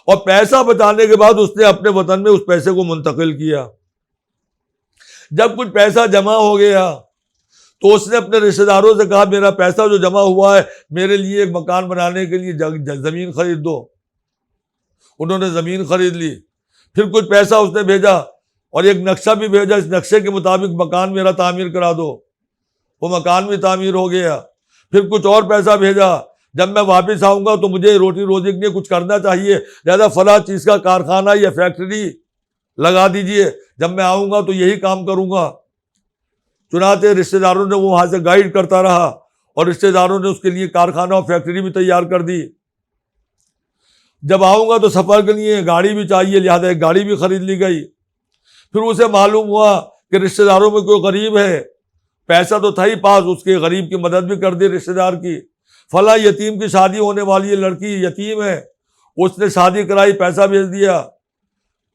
اور پیسہ بچانے کے بعد اس نے اپنے وطن میں اس پیسے کو منتقل کیا. جب کچھ پیسہ جمع ہو گیا تو اس نے اپنے رشتہ داروں سے کہا میرا پیسہ جو جمع ہوا ہے میرے لیے ایک مکان بنانے کے لیے زمین خرید دو. انہوں نے زمین خرید لی. پھر کچھ پیسہ اس نے بھیجا اور ایک نقشہ بھی بھیجا، اس نقشے کے مطابق مکان میرا تعمیر کرا دو. وہ مکان بھی تعمیر ہو گیا. پھر کچھ اور پیسہ بھیجا، جب میں واپس آؤں گا تو مجھے روٹی روزی کے لیے کچھ کرنا چاہیے، لہذا فلاں چیز کا کارخانہ یا فیکٹری لگا دیجئے، جب میں آؤں گا تو یہی کام کروں گا. چنانچہ رشتہ داروں نے وہ وہاں سے گائیڈ کرتا رہا اور رشتہ داروں نے اس کے لیے کارخانہ اور فیکٹری بھی تیار کر دی. جب آؤں گا تو سفر کے لیے گاڑی بھی چاہیے، لہذا ایک گاڑی بھی خرید لی گئی. پھر اسے معلوم ہوا کہ رشتہ داروں میں کوئی غریب ہے، پیسہ تو تھا ہی پاس، اس کے غریب کی مدد بھی کر دی رشتہ دار کی. فلاں یتیم کی شادی ہونے والی ہے، لڑکی یتیم ہے، اس نے شادی کرائی، پیسہ بھیج دیا.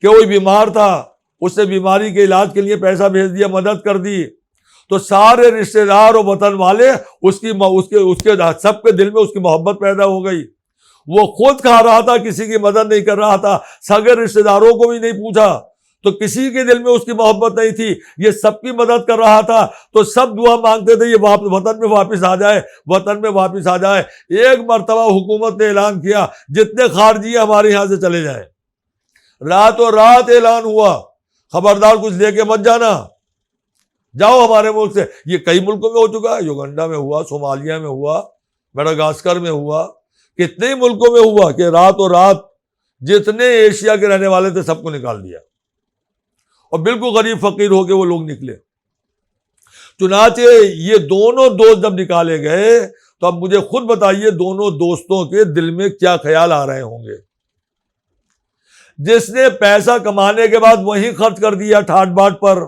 کہ کوئی بیمار تھا، اس نے بیماری کے علاج کے لیے پیسہ بھیج دیا، مدد کر دی. تو سارے رشتہ دار اور وطن والے اس کے سب کے دل میں اس کی محبت پیدا ہو گئی. وہ خود کھا رہا تھا، کسی کی مدد نہیں کر رہا تھا، سگے رشتہ داروں کو بھی نہیں پوچھا تو کسی کے دل میں اس کی محبت نہیں تھی، یہ سب کی مدد کر رہا تھا. تو سب دعا مانگتے تھے یہ وطن میں واپس آ جائے، وطن میں واپس آ جائے. ایک مرتبہ حکومت نے اعلان کیا جتنے خارجی ہمارے یہاں سے چلے جائیں. راتوں رات اعلان ہوا خبردار کچھ لے کے مت جانا، جاؤ ہمارے ملک سے. یہ کئی ملکوں میں ہو چکا ہے، یوگنڈا میں ہوا، صومالیہ میں ہوا، میڈاگاسکر میں ہوا، کتنے ہی ملکوں میں ہوا کہ راتوں رات جتنے ایشیا کے رہنے والے تھے سب کو نکال دیا اور بالکل غریب فقیر ہو کے وہ لوگ نکلے. چنانچہ یہ دونوں دوست جب نکالے گئے تو اب مجھے خود بتائیے دونوں دوستوں کے دل میں کیا خیال آ رہے ہوں گے. جس نے پیسہ کمانے کے بعد وہیں خرچ کر دیا ٹھاٹ باٹ پر،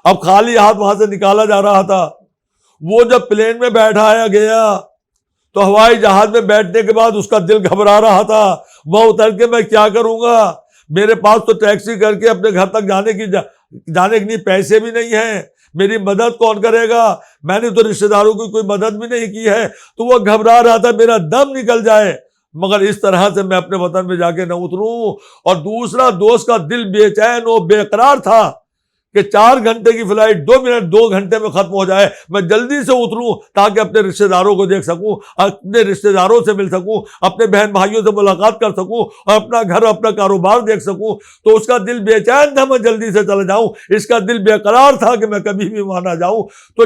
اب خالی ہاتھ وہاں سے نکالا جا رہا تھا. وہ جب پلین میں بیٹھایا گیا تو ہوائی جہاز میں بیٹھنے کے بعد اس کا دل گھبرا رہا تھا، وہ اتر کے میں کیا کروں گا، میرے پاس تو ٹیکسی کر کے اپنے گھر تک جانے کے لیے پیسے بھی نہیں ہیں، میری مدد کون کرے گا، میں نے تو رشتے داروں کی کوئی مدد بھی نہیں کی ہے، تو وہ گھبرا رہا تھا میرا دم نکل جائے، مگر اس طرح سے میں اپنے وطن میں جا کے نہ اتروں۔ اور دوسرا دوست کا دل بے چین و بے قرار تھا کہ 4 گھنٹے کی فلائٹ 2 گھنٹے میں ختم ہو جائے، میں جلدی سے اتروں تاکہ اپنے رشتے داروں کو دیکھ سکوں، اپنے رشتے داروں سے مل سکوں، اپنے بہن بھائیوں سے ملاقات کر سکوں اور اپنا گھر اپنا کاروبار دیکھ سکوں۔ تو اس کا دل بے چین تھا میں جلدی سے چلا جاؤں، اس کا دل بے قرار تھا کہ میں کبھی بھی وہاں نہ جاؤں۔ تو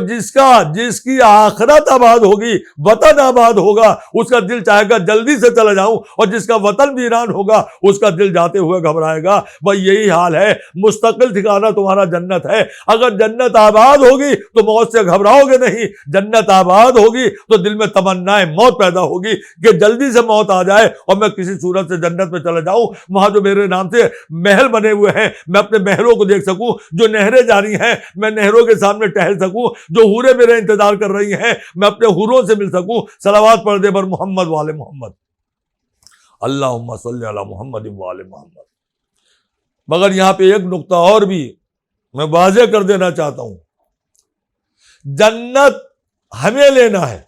جس کی آخرت آباد ہوگی، وطن آباد ہوگا، اس کا دل چاہے گا جلدی سے چلا جاؤں، اور جس کا وطن ویران ہوگا اس کا دل جاتے ہوئے گھبرائے گا۔ بھائی یہی حال ہے، مستقل ٹھکانہ تمہارا جنت ہے۔ اگر جنت آباد ہوگی تو موت سے گھبراؤ گے نہیں، جنت آباد ہوگی تو دل میں تمنا موت پیدا ہوگی کہ جلدی سے موت آ جائے اور میں کسی صورت سے جنت میں چلا جاؤں، وہاں جو میرے نام سے محل بنے ہوئے ہیں میں اپنے محلوں کو دیکھ سکوں، جو نہریں جاری ہیں میں نہروں کے سامنے ٹہل سکوں، جو حوریں میرے انتظار کر رہی ہیں میں اپنے حوروں سے مل سکوں۔ صلوات پڑھ دے بر محمد وآل محمد، اللہم صلی علی محمد وآل محمد۔ مگر یہاں پہ ایک نقطہ اور بھی میں واضح کر دینا چاہتا ہوں، جنت ہمیں لینا ہے،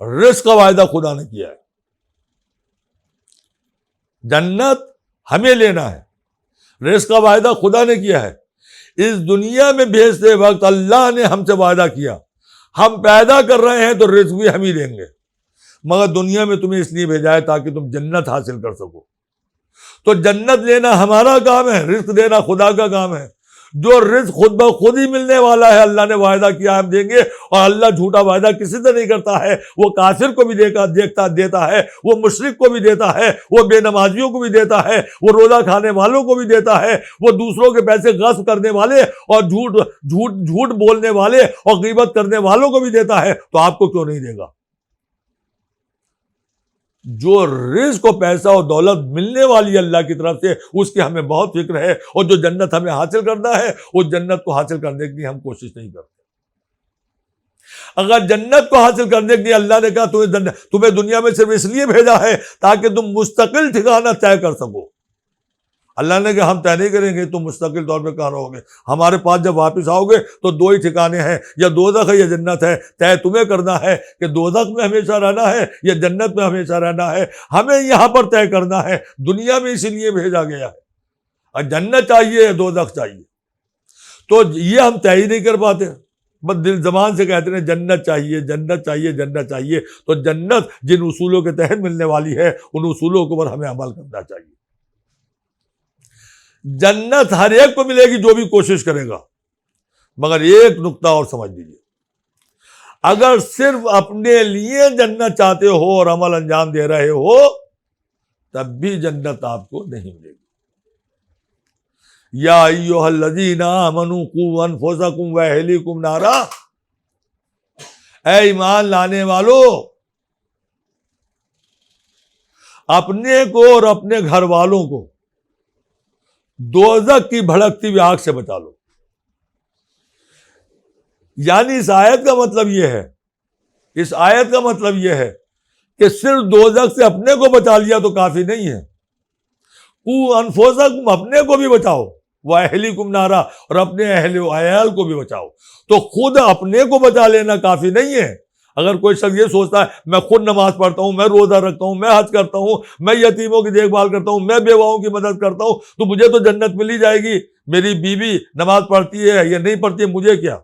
رزق کا وعدہ خدا نے کیا ہے، جنت ہمیں لینا ہے، رزق کا وعدہ خدا نے کیا ہے۔ اس دنیا میں بھیجتے وقت اللہ نے ہم سے وعدہ کیا، ہم پیدا کر رہے ہیں تو رزق بھی ہم ہی دیں گے، مگر دنیا میں تمہیں اس لیے بھیجا ہے تاکہ تم جنت حاصل کر سکو۔ تو جنت لینا ہمارا کام ہے، رزق دینا خدا کا کام ہے۔ جو رزق خود بخود ہی ملنے والا ہے، اللہ نے وعدہ کیا ہم دیں گے، اور اللہ جھوٹا وعدہ کسی سے نہیں کرتا ہے، وہ کافر کو بھی دیتا ہے، وہ مشرک کو بھی دیتا ہے، وہ بے نمازیوں کو بھی دیتا ہے، وہ روزہ کھانے والوں کو بھی دیتا ہے، وہ دوسروں کے پیسے غصب کرنے والے اور جھوٹ بولنے والے اور غیبت کرنے والوں کو بھی دیتا ہے، تو آپ کو کیوں نہیں دے گا؟ جو رزق کو پیسہ اور دولت ملنے والی اللہ کی طرف سے اس کی ہمیں بہت فکر ہے، اور جو جنت ہمیں حاصل کرنا ہے اس جنت کو حاصل کرنے کے لیے ہم کوشش نہیں کرتے۔ اگر جنت کو حاصل کرنے کے لیے اللہ نے کہا تمہیں دنیا میں صرف اس لیے بھیجا ہے تاکہ تم مستقل ٹھکانہ طے کر سکو، اللہ نے کہا ہم طے نہیں کریں گے، تم مستقل طور پہ کہاں رہو گے، ہمارے پاس جب واپس آؤ گے تو 2 ہی ٹھکانے ہیں، یا دوزخ ہے یا جنت ہے، طے تمہیں کرنا ہے کہ دوزخ میں ہمیشہ رہنا ہے یا جنت میں ہمیشہ رہنا ہے، ہمیں یہاں پر طے کرنا ہے۔ دنیا میں اسی لیے بھیجا گیا ہے، اور جنت چاہیے یا دوزخ چاہیے، تو یہ ہم طے ہی نہیں کر پاتے، بس دل زبان سے کہتے ہیں جنت چاہیے جنت چاہیے جنت چاہیے۔ تو جنت جن اصولوں کے تحت ملنے والی ہے ان اصولوں کے اوپر ہمیں عمل کرنا چاہیے۔ جنت ہر ایک کو ملے گی جو بھی کوشش کرے گا، مگر ایک نقطہ اور سمجھ لیجیے، اگر صرف اپنے لیے جنت چاہتے ہو اور عمل انجام دے رہے ہو تب بھی جنت آپ کو نہیں ملے گی۔ یا ایھا الذین آمنوا قوا انفسکم واہلیکم نارا، اے ایمان لانے والو اپنے کو اور اپنے گھر والوں کو دوزخ کی بھڑکتی ہوئی آگ سے بچا لو۔ یعنی اس آیت کا مطلب یہ ہے، اس آیت کا مطلب یہ ہے کہ صرف دوزخ سے اپنے کو بچا لیا تو کافی نہیں ہے، قوا انفسکم اپنے کو بھی بچاؤ، واہلیکم نارا اور اپنے اہل و عیال کو بھی بچاؤ۔ تو خود اپنے کو بچا لینا کافی نہیں ہے۔ اگر کوئی شخص یہ سوچتا ہے میں خود نماز پڑھتا ہوں، میں روزہ رکھتا ہوں، میں حج کرتا ہوں، میں یتیموں کی دیکھ بھال کرتا ہوں، میں بیواؤں کی مدد کرتا ہوں تو مجھے تو جنت مل ہی جائے گی، میری بیوی نماز پڑھتی ہے یا نہیں پڑھتی ہے مجھے کیا،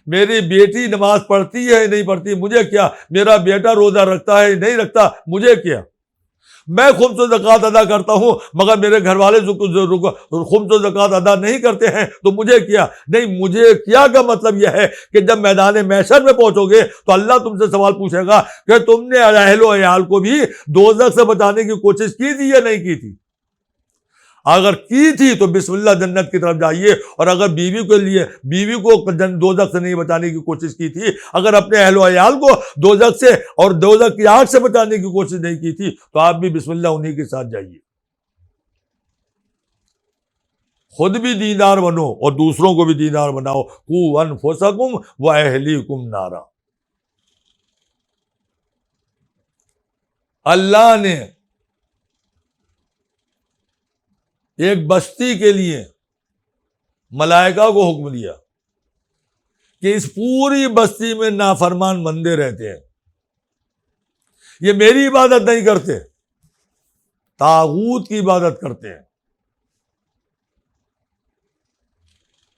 میری بیٹی نماز پڑھتی ہے یا نہیں پڑھتی مجھے کیا، میرا بیٹا روزہ رکھتا ہے یا نہیں رکھتا مجھے کیا، میں خمس و زکوٰۃ ادا کرتا ہوں مگر میرے گھر والے خمس و زکوٰۃ ادا نہیں کرتے ہیں تو مجھے کیا نہیں، مجھے کیا کا مطلب یہ ہے کہ جب میدان محشر میں پہنچو گے تو اللہ تم سے سوال پوچھے گا کہ تم نے اہل و عیال کو بھی دوزخ سے بچانے کی کوشش کی تھی یا نہیں کی تھی، اگر کی تھی تو بسم اللہ جنت کی طرف جائیے، اور اگر بیوی کو دوزخ سے نہیں بچانے کی کوشش کی تھی، اگر اپنے اہل و عیال کو دوزخ سے اور دوزخ کی آگ سے بچانے کی کوشش نہیں کی تھی تو آپ بھی بسم اللہ انہی کے ساتھ جائیے۔ خود بھی دیندار بنو اور دوسروں کو بھی دیندار بناؤ، قوا انفسکم واہلیکم نارا۔ اللہ نے ایک بستی کے لیے ملائکہ کو حکم دیا کہ اس پوری بستی میں نافرمان بندے رہتے ہیں، یہ میری عبادت نہیں کرتے، طاغوت کی عبادت کرتے ہیں،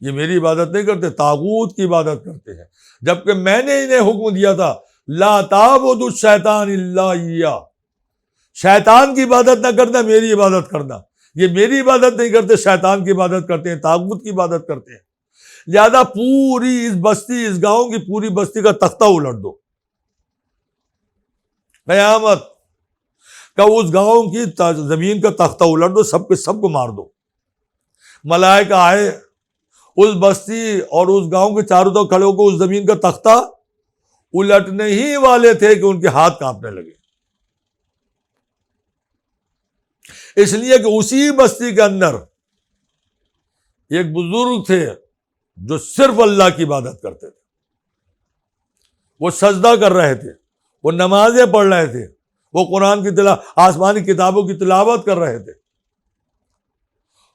یہ میری عبادت نہیں کرتے، طاغوت کی عبادت کرتے ہیں، جبکہ میں نے انہیں حکم دیا تھا لا تعبدوا الشیطان الا ایہ، شیطان کی عبادت نہ کرنا، میری عبادت کرنا۔ یہ میری عبادت نہیں کرتے، شیطان کی عبادت کرتے ہیں، طاغوت کی عبادت کرتے ہیں۔ لہذا پوری اس بستی، اس گاؤں کی پوری بستی کا تختہ الٹ دو، قیامت کا اس گاؤں کی زمین کا تختہ الٹ دو، سب کے سب کو مار دو۔ ملائکہ آئے اس بستی اور اس گاؤں کے چاروں طرف کھڑے ہو کے اس زمین کا تختہ الٹنے ہی والے تھے کہ ان کے ہاتھ کانپنے لگے، اس لیے کہ اسی بستی کے اندر ایک بزرگ تھے جو صرف اللہ کی عبادت کرتے تھے، وہ سجدہ کر رہے تھے، وہ نمازیں پڑھ رہے تھے، وہ قرآن کی آسمانی کتابوں کی تلاوت کر رہے تھے،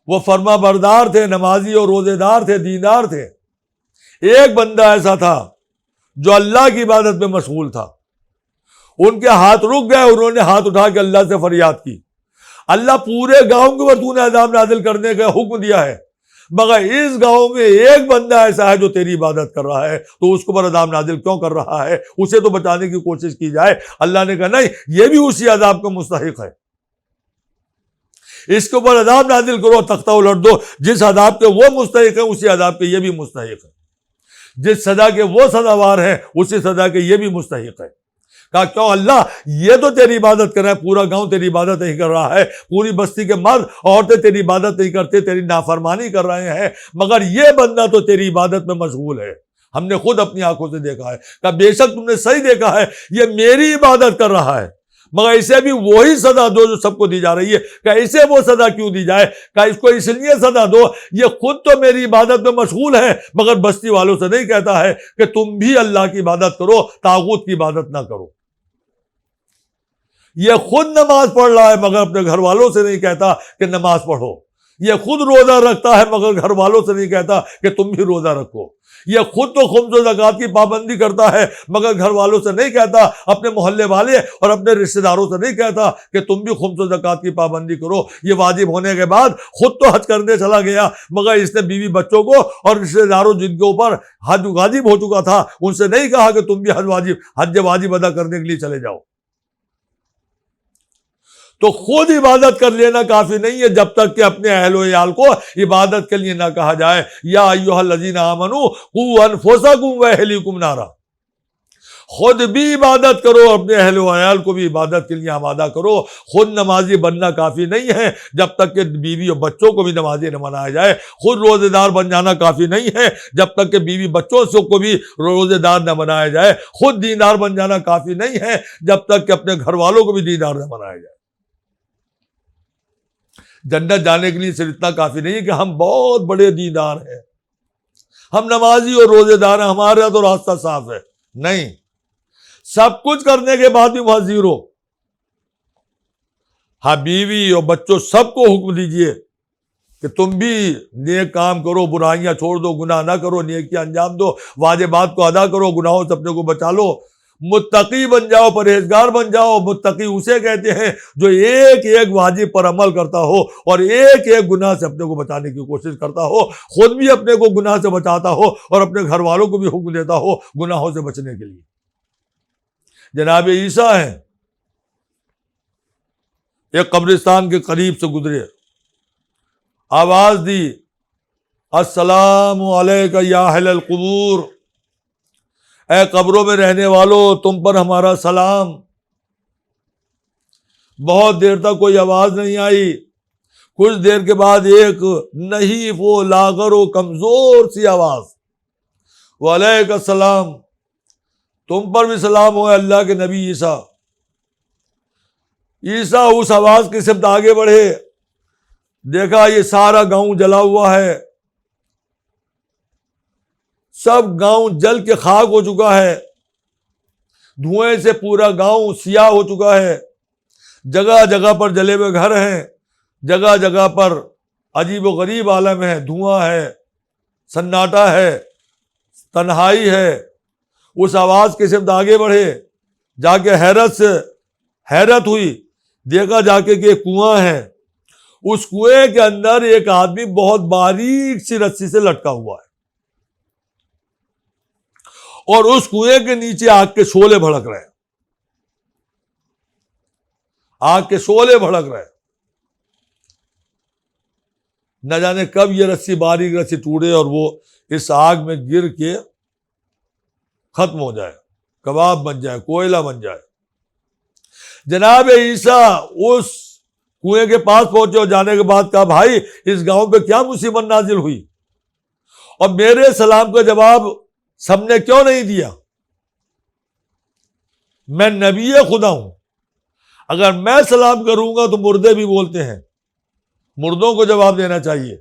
وہ فرما بردار تھے، نمازی اور روزے دار تھے، دیندار تھے۔ ایک بندہ ایسا تھا جو اللہ کی عبادت میں مشغول تھا، ان کے ہاتھ رک گئے، انہوں نے ہاتھ اٹھا کے اللہ سے فریاد کی، اللہ پورے گاؤں کے اوپر تو نے عذاب نازل کرنے کا حکم دیا ہے، مگر اس گاؤں میں ایک بندہ ایسا ہے جو تیری عبادت کر رہا ہے، تو اس کو پر عذاب نازل کیوں کر رہا ہے؟ اسے تو بچانے کی کوشش کی جائے۔ اللہ نے کہا نہیں، یہ بھی اسی عذاب کا مستحق ہے، اس کے اوپر عذاب نازل کرو، تختہ الٹ دو، جس عذاب کے وہ مستحق ہے اسی عذاب کے یہ بھی مستحق ہے، جس سزا کے وہ سزاوار ہیں اسی سزا کے یہ بھی مستحق ہے۔ کہا کیوں اللہ؟ یہ تو تیری عبادت کر رہا ہے، پورا گاؤں تیری عبادت نہیں کر رہا ہے، پوری بستی کے مرد عورتیں تیری عبادت نہیں کرتے، تیری نافرمانی کر رہے ہیں، مگر یہ بندہ تو تیری عبادت میں مشغول ہے، ہم نے خود اپنی آنکھوں سے دیکھا ہے۔ کہا بے شک تم نے صحیح دیکھا ہے، یہ میری عبادت کر رہا ہے، مگر اسے بھی وہی سزا دو جو سب کو دی جا رہی ہے۔ کہ اسے وہ سزا کیوں دی جائے؟ کہ اس کو اس لیے سزا دو، یہ خود تو میری عبادت میں مشغول ہے، مگر بستی والوں سے نہیں کہتا ہے کہ تم بھی اللہ کی عبادت کرو، طاغوت کی عبادت نہ کرو۔ یہ خود نماز پڑھ رہا ہے مگر اپنے گھر والوں سے نہیں کہتا کہ نماز پڑھو، یہ خود روزہ رکھتا ہے مگر گھر والوں سے نہیں کہتا کہ تم بھی روزہ رکھو، یہ خود تو خمس و زکوٰۃ کی پابندی کرتا ہے مگر گھر والوں سے نہیں کہتا، اپنے محلے والے اور اپنے رشتہ داروں سے نہیں کہتا کہ تم بھی خمس و زکوٰۃ کی پابندی کرو۔ یہ واجب ہونے کے بعد خود تو حج کرنے چلا گیا، مگر اس نے بیوی بچوں کو اور رشتہ داروں جن کے اوپر حج واجب ہو چکا تھا ان سے نہیں کہا کہ تم بھی حج واجب ادا کرنے کے لیے چلے جاؤ۔ تو خود عبادت کر لینا کافی نہیں ہے جب تک کہ اپنے اہل و عیال کو عبادت کے لیے نہ کہا جائے۔ یا ایھا الذین آمنوا قوا انفسکم واہلیکم نارا، خود بھی عبادت کرو، اپنے اہل و عیال کو بھی عبادت کے لیے آمادہ کرو۔ خود نمازی بننا کافی نہیں ہے جب تک کہ بیوی اور بچوں کو بھی نمازی نہ بنایا جائے، خود روزے دار بن جانا کافی نہیں ہے جب تک کہ بیوی بچوں کو بھی روزے دار نہ بنایا جائے، خود دیندار بن جانا کافی نہیں ہے جب تک کہ اپنے گھر والوں کو بھی دیندار نہ بنایا جائے۔ جنت جانے کے لیے صرف اتنا کافی نہیں ہے کہ ہم بہت بڑے دیندار ہیں، ہم نمازی اور روزے دار ہیں، ہمارا تو راستہ صاف ہے، نہیں، سب کچھ کرنے کے بعد بھی وہاں زیرو۔ ہاں بیوی اور بچوں سب کو حکم دیجئے کہ تم بھی نیک کام کرو، برائیاں چھوڑ دو، گناہ نہ کرو، نیکیاں انجام دو، واجبات کو ادا کرو، گناہوں سے اپنے کو بچا لو، متقی بن جاؤ، پرہیزگار بن جاؤ۔ متقی اسے کہتے ہیں جو ایک ایک واجب پر عمل کرتا ہو اور ایک ایک گناہ سے اپنے کو بچانے کی کوشش کرتا ہو، خود بھی اپنے کو گناہ سے بچاتا ہو اور اپنے گھر والوں کو بھی حکم دیتا ہو گناہوں سے بچنے کے لیے۔ جناب عیسیٰ ہیں، ایک قبرستان کے قریب سے گزرے، آواز دی السلام علیکم یا اہل القبور، اے قبروں میں رہنے والوں تم پر ہمارا سلام۔ بہت دیر تک کوئی آواز نہیں آئی، کچھ دیر کے بعد ایک نحیف و لاغر و کمزور سی آواز، وعلیکم السلام، تم پر بھی سلام ہو اللہ کے نبی عیسیٰ۔ عیسیٰ اس آواز کی سمت آگے بڑھے، دیکھا یہ سارا گاؤں جلا ہوا ہے، سب گاؤں جل کے خاک ہو چکا ہے، دھوئیں سے پورا گاؤں سیاہ ہو چکا ہے، جگہ جگہ پر جلے ہوئے گھر ہیں، جگہ جگہ پر عجیب و غریب عالم ہے، دھواں ہے، سناٹا ہے، تنہائی ہے۔ اس آواز کے سمت آگے بڑھے، جا کے حیرت ہوئی، دیکھا جا کے کہ ایک کنواں ہے، اس کنویں کے اندر ایک آدمی بہت باریک سی رسی سے لٹکا ہوا ہے، اور اس کنویں کے نیچے آگ کے شعلے بھڑک رہے ہیں، آگ کے شعلے بھڑک رہے ہیں۔ نہ جانے کب یہ رسی، باریک رسی ٹوٹے اور وہ اس آگ میں گر کے ختم ہو جائے، کباب بن جائے، کوئلہ بن جائے۔ جناب عیسیٰ اس کنویں کے پاس پہنچے اور جانے کے بعد کہا، بھائی اس گاؤں پہ کیا مصیبت نازل ہوئی اور میرے سلام کا جواب سب نے کیوں نہیں دیا؟ میں نبی خدا ہوں، اگر میں سلام کروں گا تو مردے بھی بولتے ہیں، مردوں کو جواب دینا چاہیے،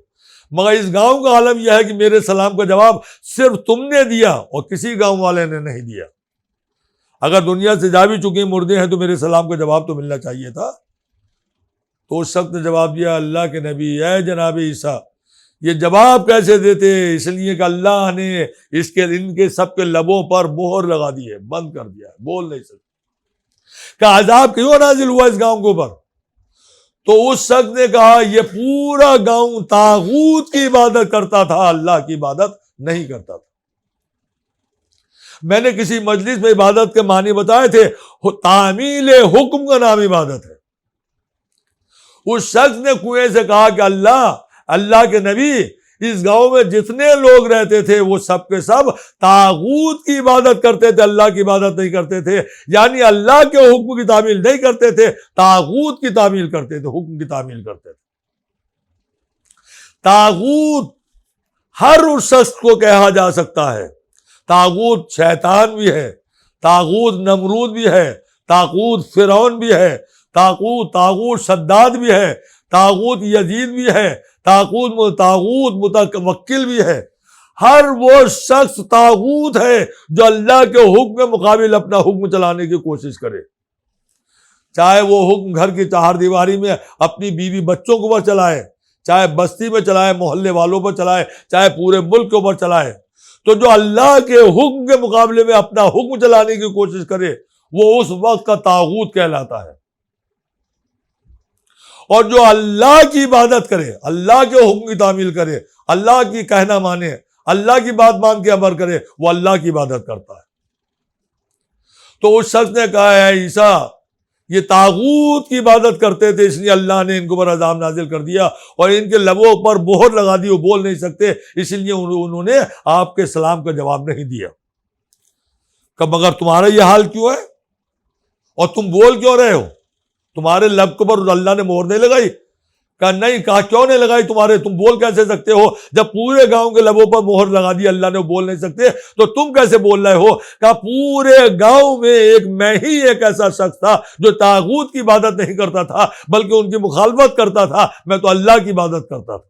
مگر اس گاؤں کا عالم یہ ہے کہ میرے سلام کا جواب صرف تم نے دیا اور کسی گاؤں والے نے نہیں دیا۔ اگر دنیا سے جا بھی چکے مردے ہیں تو میرے سلام کا جواب تو ملنا چاہیے تھا۔ تو اس شخص نے جواب دیا، اللہ کے نبی اے جناب عیسیٰ یہ جواب کیسے دیتے؟ اس لیے کہ اللہ نے ان کے سب کے لبوں پر مہر لگا دی ہے، بند کر دیا ہے، بول نہیں سکتے۔ کہ عذاب کیوں نازل ہوا اس گاؤں کے اوپر؟ تو اس شخص نے کہا یہ پورا گاؤں طاغوت کی عبادت کرتا تھا، اللہ کی عبادت نہیں کرتا تھا۔ میں نے کسی مجلس میں عبادت کے معنی بتائے تھے، تعمیل حکم کا نام عبادت ہے۔ اس شخص نے کنویں سے کہا کہ اللہ کے نبی اس گاؤں میں جتنے لوگ رہتے تھے وہ سب کے سب طاغوت کی عبادت کرتے تھے، اللہ کی عبادت نہیں کرتے تھے، یعنی اللہ کے حکم کی تعمیل نہیں کرتے تھے، طاغوت کی تعمیل کرتے تھے، حکم کی تعمیل کرتے تھے۔ طاغوت ہر اس شخص کو کہا جا سکتا ہے، طاغوت شیطان بھی ہے، طاغوت نمرود بھی ہے، طاغوت فرعون بھی ہے، طاغوت شداد بھی ہے، طاغوت یزید بھی ہے، طاغوت متوکل بھی ہے۔ ہر وہ شخص طاغوت ہے جو اللہ کے حکم کے مقابل اپنا حکم چلانے کی کوشش کرے، چاہے وہ حکم گھر کی چہار دیواری میں اپنی بیوی بچوں کے اوپر چلائے، چاہے بستی میں چلائے، محلے والوں پر چلائے، چاہے پورے ملک کے اوپر چلائے۔ تو جو اللہ کے حکم کے مقابلے میں اپنا حکم چلانے کی کوشش کرے وہ اس وقت کا طاغوت کہلاتا ہے۔ اور جو اللہ کی عبادت کرے، اللہ کے حکم کی تعمیل کرے، اللہ کی کہنا مانے، اللہ کی بات مان کے عمل کرے، وہ اللہ کی عبادت کرتا ہے۔ تو اس شخص نے کہا ہے عیسیٰ یہ طاغوت کی عبادت کرتے تھے، اس لیے اللہ نے ان کو پر عذاب نازل کر دیا اور ان کے لبوں پر مہر لگا دی، وہ بول نہیں سکتے، اس لیے انہوں نے آپ کے سلام کا جواب نہیں دیا۔ کہ مگر تمہارا یہ حال کیوں ہے اور تم بول کیوں رہے ہو؟ تمہارے لب کے پر اللہ نے مہر نہیں لگائی؟ کہا نہیں۔ کہا کیوں نہیں لگائی تمہارے؟ تم بول کیسے سکتے ہو جب پورے گاؤں کے لبوں پر مہر لگا دی اللہ نے، بول نہیں سکتے تو تم کیسے بول رہے ہو؟ کہا پورے گاؤں میں میں ہی ایک ایسا شخص تھا جو طاغوت کی عبادت نہیں کرتا تھا بلکہ ان کی مخالفت کرتا تھا، میں تو اللہ کی عبادت کرتا تھا۔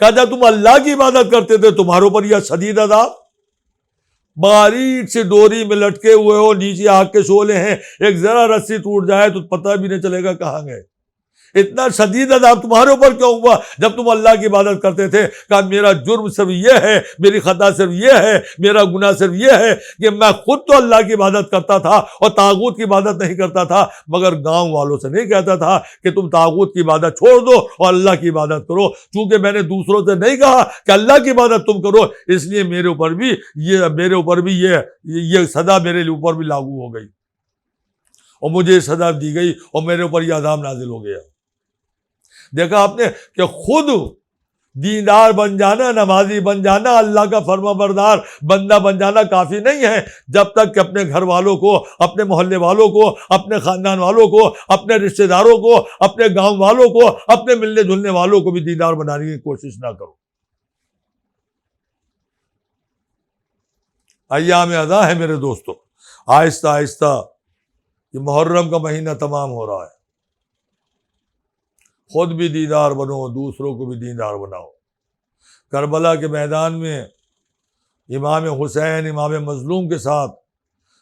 کہا جب تم اللہ کی عبادت کرتے تھے تمہارے اوپر یہ شدید عذاب، باریک سی ڈوری میں لٹکے ہوئے ہو، نیچے آگ کے شعلے ہیں، ایک ذرا رسی ٹوٹ جائے تو پتہ بھی نہیں چلے گا کہاں گئے۔ اتنا شدید عذاب تمہارے اوپر کیوں ہوا جب تم اللہ کی عبادت کرتے تھے؟ کہا میرا جرم صرف یہ ہے، میری خطا صرف یہ ہے، میرا گناہ صرف یہ ہے کہ میں خود تو اللہ کی عبادت کرتا تھا اور طاغوت کی عبادت نہیں کرتا تھا، مگر گاؤں والوں سے نہیں کہتا تھا کہ تم طاغوت کی عبادت چھوڑ دو اور اللہ کی عبادت کرو۔ چونکہ میں نے دوسروں سے نہیں کہا کہ اللہ کی عبادت تم کرو، اس لیے میرے اوپر بھی یہ سزا میرے اوپر بھی لاگو ہو گئی اور مجھے سزا دی گئی اور میرے اوپر یہ عذاب نازل ہو گیا۔ دیکھا آپ نے کہ خود دیندار بن جانا، نمازی بن جانا، اللہ کا فرما بردار بندہ بن جانا کافی نہیں ہے جب تک کہ اپنے گھر والوں کو، اپنے محلے والوں کو، اپنے خاندان والوں کو، اپنے رشتہ داروں کو، اپنے گاؤں والوں کو، اپنے ملنے جلنے والوں کو بھی دیندار بنانے کی کوشش نہ کرو۔ ایام ادا ہے میرے دوستو، آہستہ آہستہ یہ محرم کا مہینہ تمام ہو رہا ہے۔ خود بھی دیندار بنو، دوسروں کو بھی دیندار بناؤ۔ کربلا کے میدان میں امام حسین، امام مظلوم کے ساتھ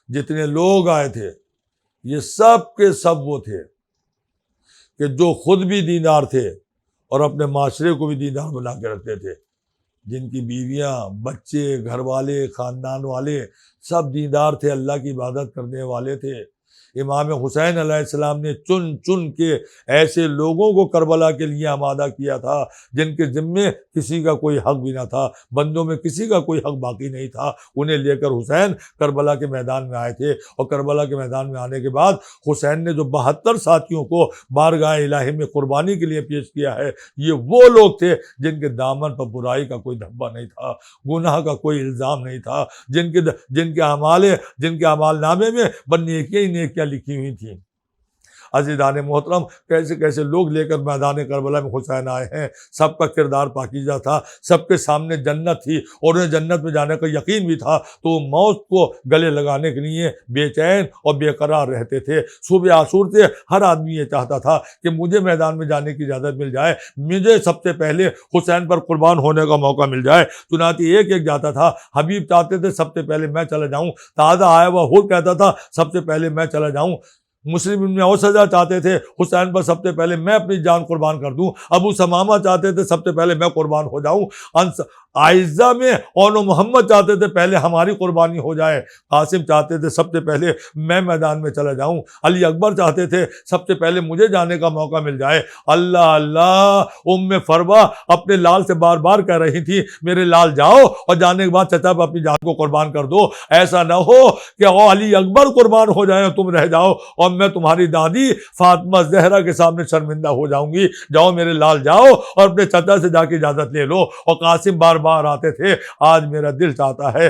جتنے لوگ آئے تھے، یہ سب کے سب وہ تھے کہ جو خود بھی دیندار تھے اور اپنے معاشرے کو بھی دیندار بنا کے رکھتے تھے، جن کی بیویاں، بچے، گھر والے، خاندان والے سب دیندار تھے، اللہ کی عبادت کرنے والے تھے۔ امام حسین علیہ السلام نے چن چن کے ایسے لوگوں کو کربلا کے لیے آمادہ کیا تھا جن کے ذمے کسی کا کوئی حق بھی نہ تھا، بندوں میں کسی کا کوئی حق باقی نہیں تھا۔ انہیں لے کر حسین کربلا کے میدان میں آئے تھے، اور کربلا کے میدان میں آنے کے بعد حسین نے جو 72 ساتھیوں کو بارگاہ الہی میں قربانی کے لیے پیش کیا ہے، یہ وہ لوگ تھے جن کے دامن پر برائی کا کوئی دھبا نہیں تھا، گناہ کا کوئی الزام نہیں تھا، جن کے اعمال نامے میں نیکیاں ہی نیکیاں لکھی ہوئی تھیں۔ عزیزان محترم، کیسے کیسے لوگ لے کر میدان کربلا میں حسین آئے ہیں، سب کا کردار پاکیزہ تھا، سب کے سامنے جنت تھی اور انہیں جنت میں جانے کا یقین بھی تھا، تو وہ موت کو گلے لگانے کے لیے بے چین اور بے قرار رہتے تھے۔ صبح عاشور سے ہر آدمی یہ چاہتا تھا کہ مجھے میدان میں جانے کی اجازت مل جائے، مجھے سب سے پہلے حسین پر قربان ہونے کا موقع مل جائے۔ چنانچہ ایک ایک جاتا تھا، حبیب چاہتے تھے سب سے پہلے میں چلا جاؤں، تازہ آیا ہوا حور کہتا تھا سب سے پہلے میں چلا جاؤں، مسلم بن اوسجہ چاہتے تھے حسین پر سب سے پہلے میں اپنی جان قربان کر دوں، ابو سمامہ چاہتے تھے سب سے پہلے میں قربان ہو جاؤں، عائزہ میں اون و محمد چاہتے تھے پہلے ہماری قربانی ہو جائے، قاسم چاہتے تھے سب سے پہلے میں میدان میں چلا جاؤں، علی اکبر چاہتے تھے سب سے پہلے مجھے جانے کا موقع مل جائے۔ اللہ اللہ، فروا اپنے لال سے بار بار کہہ رہی تھی میرے لال جاؤ، اور جانے کے بعد چچا پر اپنی جان کو قربان کر دو، ایسا نہ ہو کہ علی اکبر قربان ہو جائے اور تم رہ جاؤ اور میں تمہاری دادی فاطمہ زہرا کے سامنے شرمندہ ہو جاؤں گی۔ جاؤ میرے لال جاؤ اور اپنے چچا سے جا کے اجازت لے لو۔ اور قاسم بار بار آتے تھے، آج میرا دل چاہتا ہے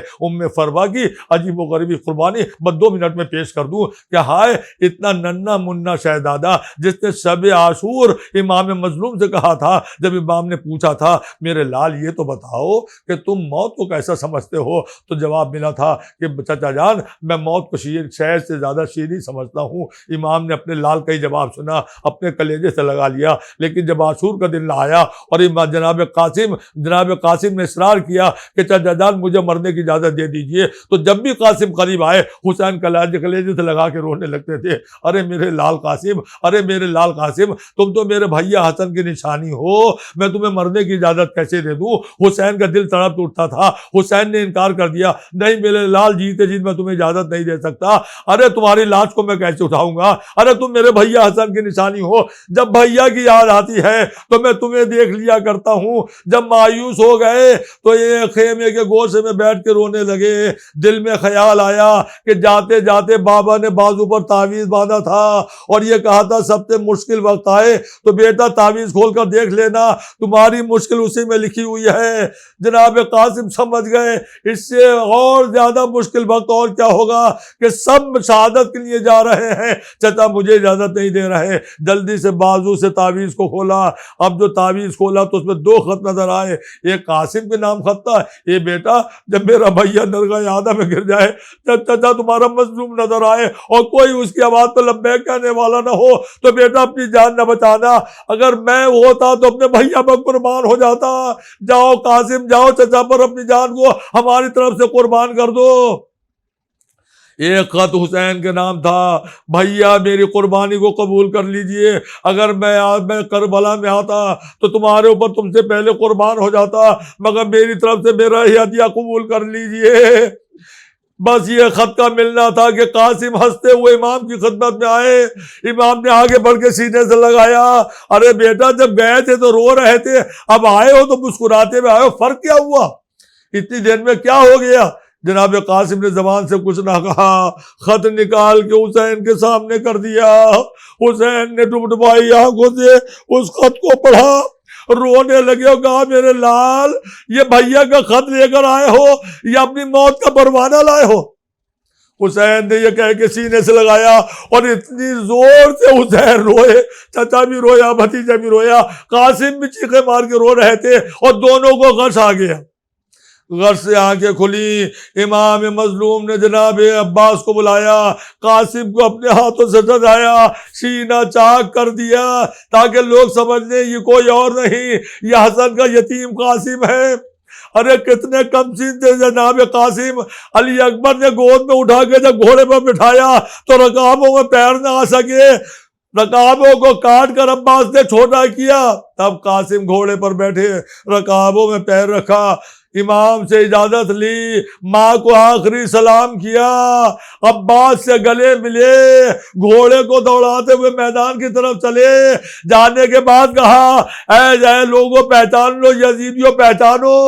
فروا کی عجیب و غریبی قربانی بس 2 منٹ میں پیش کر دوں کہ ہائے اتنا ننھا منا شہزادہ جس نے شب عاشور امام مظلوم سے کہا تھا، جب امام نے پوچھا تھا میرے لال یہ تو بتاؤ کہ تم موت کو کیسا سمجھتے ہو، تو جواب ملا تھا کہ چچا جان میں موت کو شہد سے زیادہ شیریں سمجھتا ہوں۔ امام نے اپنے لال کا ہی جواب سنا، اپنے کلیجے سے لگا لیا، لیکن جب عاشور کا دن آیا اور جناب قاسم نے اصرار کیا کہ چچا جان مجھے مرنے کی اجازت دے دیجئے، تو جب بھی قاسم قریب آئے حسین کلیجے سے لگا کے رونے لگتے تھے، ارے میرے لال قاسم، ارے میرے لال قاسم، تم تو میرے بھیا حسن کی نشانی ہو، میں تمہیں مرنے کی اجازت کیسے دے دوں؟ حسین کا دل تڑپ اٹھتا تھا، حسین نے انکار کر دیا، نہیں میرے لال جیتے جیت میں تمہیں اجازت نہیں دے سکتا، ارے تمہاری لاش کو میں کیسے اٹھاؤں گا، ارے تم میرے بھیا حسن کی نشانی ہو، جب بھیا کی یاد آتی ہے تو میں تمہیں دیکھ لیا کرتا ہوں، جب مایوس ہو گئے تو یہ خیمے کے گوشے میں بیٹھ کے رونے لگے، دل میں خیال آیا کہ جاتے جاتے بابا نے بازو پر تعویذ باندھا تھا اور یہ کہا تھا سب سے مشکل وقت آئے تو بیٹا تعویذ کھول کر دیکھ لینا، تمہاری مشکل اسی میں لکھی ہوئی ہے۔ جناب قاسم سمجھ گئے اس سے اور زیادہ مشکل وقت اور کیا ہوگا کہ سب شہادت کے لیے جا رہے ہیں، چچا مجھے اجازت نہیں دے رہے، جلدی سے بازو سے تعویذ کو کھولا۔ اب جو تعویذ کھولا تو اس میں 2 خط نظر آئے، ایک قاسم کے نام خط تھا، یہ بیٹا جب میرا بھیا درگاہ اعظم میں گر جائے، جب چچا تمہارا مظلوم نظر آئے اور کوئی اس کی آواز پہ لبیک کہنے والا نہ ہو تو بیٹا اپنی جان نہ بچانا، اگر میں ہوتا تو اپنے بھیا پر قربان ہو جاتا، جاؤ قاسم جاؤ چچا پر اپنی جان کو ہماری طرف سے قربان کر دو۔ ایک خط حسین کے نام تھا، بھیا میری قربانی کو قبول کر لیجئے، اگر میں کربلا میں آتا تو تمہارے اوپر تم سے پہلے قربان ہو جاتا، مگر میری طرف سے میرا ہدیہ قبول کر لیجئے۔ بس یہ خط کا ملنا تھا کہ قاسم ہنستے ہوئے امام کی خدمت میں آئے، امام نے آگے بڑھ کے سینے سے لگایا، ارے بیٹا جب گئے تھے تو رو رہے تھے، اب آئے ہو تو مسکراتے ہوئے آئے ہو، فرق کیا ہوا؟ اتنی دیر میں کیا ہو گیا؟ جناب قاسم نے زبان سے کچھ نہ کہا، خط نکال کے حسین کے سامنے کر دیا۔ حسین نے ڈبڈبائی آنکھوں سے اس خط کو پڑھا، رونے لگے اور کہا میرے لال یہ بھیا کا خط لے کر آئے ہو یا اپنی موت کا پروانہ لائے ہو؟ حسین نے یہ کہہ کے سینے سے لگایا اور اتنی زور سے حسین روئے، چچا بھی رویا، بھتیجا بھی رویا، قاسم بھی چیخے مار کے رو رہے تھے اور دونوں کو غش آ گیا۔ غش سے آنکھیں کھلی، امام مظلوم نے جناب عباس کو بلایا، قاسم کو اپنے ہاتھوں سے سجایا، سینہ چاک کر دیا تاکہ لوگ سمجھ لیں یہ کوئی اور نہیں، یہ حسن کا یتیم قاسم ہے۔ ارے کتنے کم سین تھے جناب قاسم. علی اکبر نے گود میں اٹھا کے جب گھوڑے پر بٹھایا تو رکابوں میں پیر نہ آ سکے, رکابوں کو کاٹ کر عباس نے چھوٹا کیا. تب قاسم گھوڑے پر بیٹھے, رکابوں میں پیر رکھا, امام سے اجازت لی, ماں کو آخری سلام کیا, عباس سے گلے ملے, گھوڑے کو دوڑاتے ہوئے میدان کی طرف چلے. جانے کے بعد کہا, اے لوگوں پہچان لو, یزیدیوں پہچانو,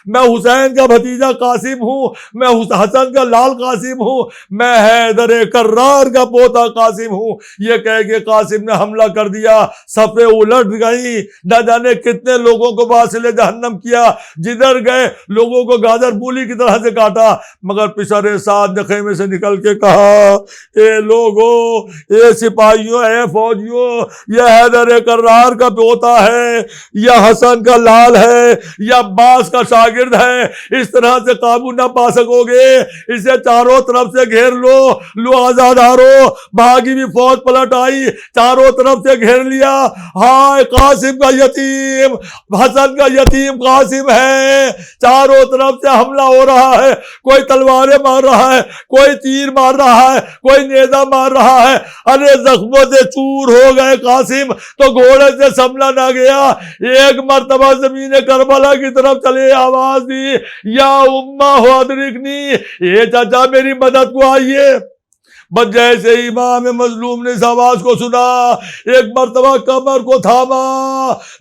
میں حسین کا بھتیجا قاسم ہوں, میں حسن کا لال قاسم ہوں, میں حیدر کرار کا پوتا قاسم ہوں. یہ کہہ کے قاسم نے حملہ کر دیا, صفیں الٹ گئی, نہ جانے کتنے لوگوں کو واصل جہنم کیا, جدھر گئے لوگوں کو گاجر مولی کی طرح سے کاٹا. مگر پشر سعد نے خیمے سے نکل کے کہا, اے لوگوں, اے سپاہیوں, اے فوجیوں, یہ حیدر کرار کا پوتا ہے, یا حسن کا لال ہے, یا عباس کا شاگرد ہے, اس طرح سے قابو نہ پا سکو گے. اسے چاروں طرف سے گھیر لو. لو آزادارو, بھاگی بھی فوج پلٹ آئی, چاروں طرف سے گھیر لیا. ہائے قاسم کا یتیم, حسن کا یتیم قاسم ہے. چاروں طرف سے حملہ ہو رہا ہے, کوئی تلواریں مار رہا ہے, کوئی تیر مار رہا ہے, کوئی نیزہ مار رہا ہے. ارے زخموں سے چور ہو گئے قاسم تو گھوڑے سے سنبھلا نہ گیا. ایک مرتبہ زمین کربلا کی طرف چلے, آواز دی, یا امہ ادرکنی, اے چچا میری مدد کو آئیے. بس جیسے امام مظلوم نے اس آواز کو سنا, ایک مرتبہ کمر کو تھاما,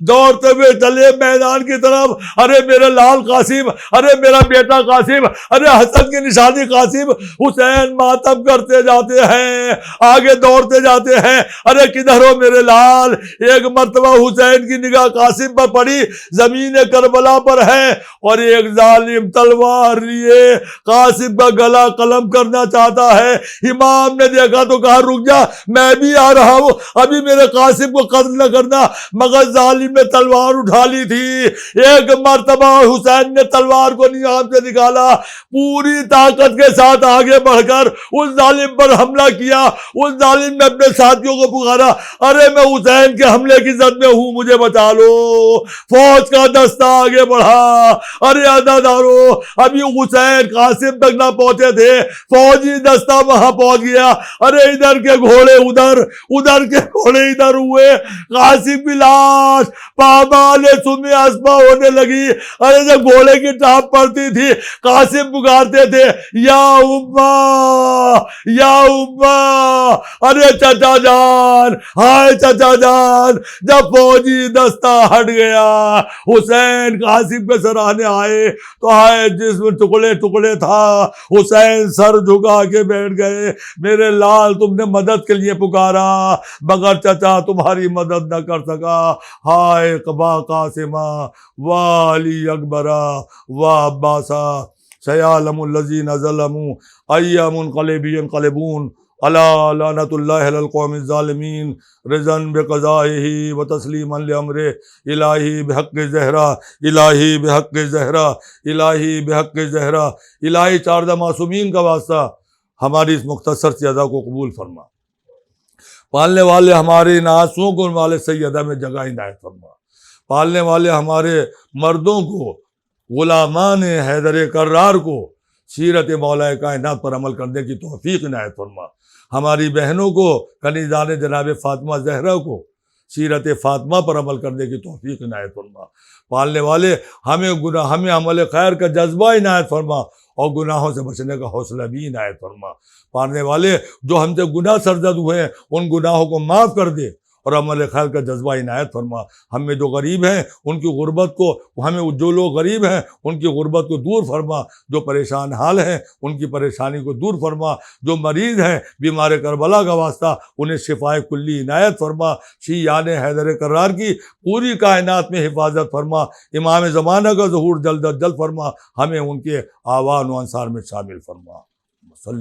دوڑتے ہوئے چلے میدان کی طرف. ارے میرے لال قاسم, ارے میرا بیٹا قاسم, ارے حسن کی نشانی قاسم. حسین ماتم کرتے جاتے ہیں, آگے دوڑتے جاتے ہیں. ارے کدھر ہو میرے لال. ایک مرتبہ حسین کی نگاہ قاسم پر پڑی, زمین کربلا پر ہے, اور ایک ظالم تلوار لیے قاسم کا گلا قلم کرنا چاہتا ہے. امام نے دیکھا تو کہا, رک جا, میں بھی آ رہا ہوں, ابھی میرے قاسم کو قتل نہ کرنا. مگر ظالم نے تلوار اٹھا لی تھی. ایک مرتبہ حسین نے تلوار کو نیام سے نکالا, پوری طاقت کے ساتھ آگے بڑھ کر اس ظالم پر حملہ کیا. اس ظالم نے اپنے ساتھیوں کو پکارا, ارے میں حسین کے حملے کی زد میں ہوں, مجھے بچا لو. فوج کا دستہ آگے بڑھا. ارے عزادارو, ابھی حسین قاسم تک نہ پہنچے تھے, فوجی دستہ وہاں پہنچ گیا. ارے ادھر کے گھوڑے ادھر, ادھر کے گھوڑے ادھر ہوئے. قاسم کی لاش پامال سمی اسبا ہونے لگی. ارے جب گھوڑے کی ٹاپ پڑتی تھی, قاسم پکارتے تھے, یا امہ, یا امہ. ارے چچا جان, ہائے چچا جان. جب فوجی دستہ ہٹ گیا, حسین قاسم کے سراہنے آئے تو ہائے جسم ٹکڑے ٹکڑے تھا. حسین سر جھکا کے بیٹھ گئے. میرے لال, تم نے مدد کے لیے پکارا, مگر چچا تمہاری مدد نہ کر سکا. ہائے قبا قاسمہ والی اکبرہ و عباسہ, سیعلم الذین ظلموا ای منقلب ینقلبون, الا لعنت اللہ علی القوم الظالمین, رضا بقضائہ و تسلیما لامرہ, الہی بحق زہرا, الہی بحق زہرا, الہی بحق زہرا. الہی چاردہ معصومین کا واسطہ ہماری اس مختصر سی ادا کو قبول فرما. پالنے والے ہمارے ان آنسوؤں کو والے سیدہ میں جگہ عنایت فرما. پالنے والے ہمارے مردوں کو, غلامان حیدر کرار کو سیرت مولا کائنات پر عمل کرنے کی توفیق عنایت فرما. ہماری بہنوں کو, کنیزان جناب فاطمہ زہرا کو سیرت فاطمہ پر عمل کرنے کی توفیق عنایت فرما. پالنے والے ہمیں عمل خیر کا جذبہ عنایت فرما, اور گناہوں سے بچنے کا حوصلہ بھی عنایت فرما. پالنے والے جو ہم سے گناہ سرزد ہوئے ہیں, ان گناہوں کو معاف کر دے, اور عمل خیر کا جذبہ عنایت فرما. ہم میں جو غریب ہیں ان کی غربت کو, ہمیں جو لوگ غریب ہیں ان کی غربت کو دور فرما. جو پریشان حال ہیں ان کی پریشانی کو دور فرما. جو مریض ہیں بیمار کربلا کا واسطہ, انہیں شفائے کلی عنایت فرما. شیعان حیدر کرار کی پوری کائنات میں حفاظت فرما. امام زمانہ کا ظہور جلد از جلد فرما. ہمیں ان کے آوان و انصار میں شامل فرما.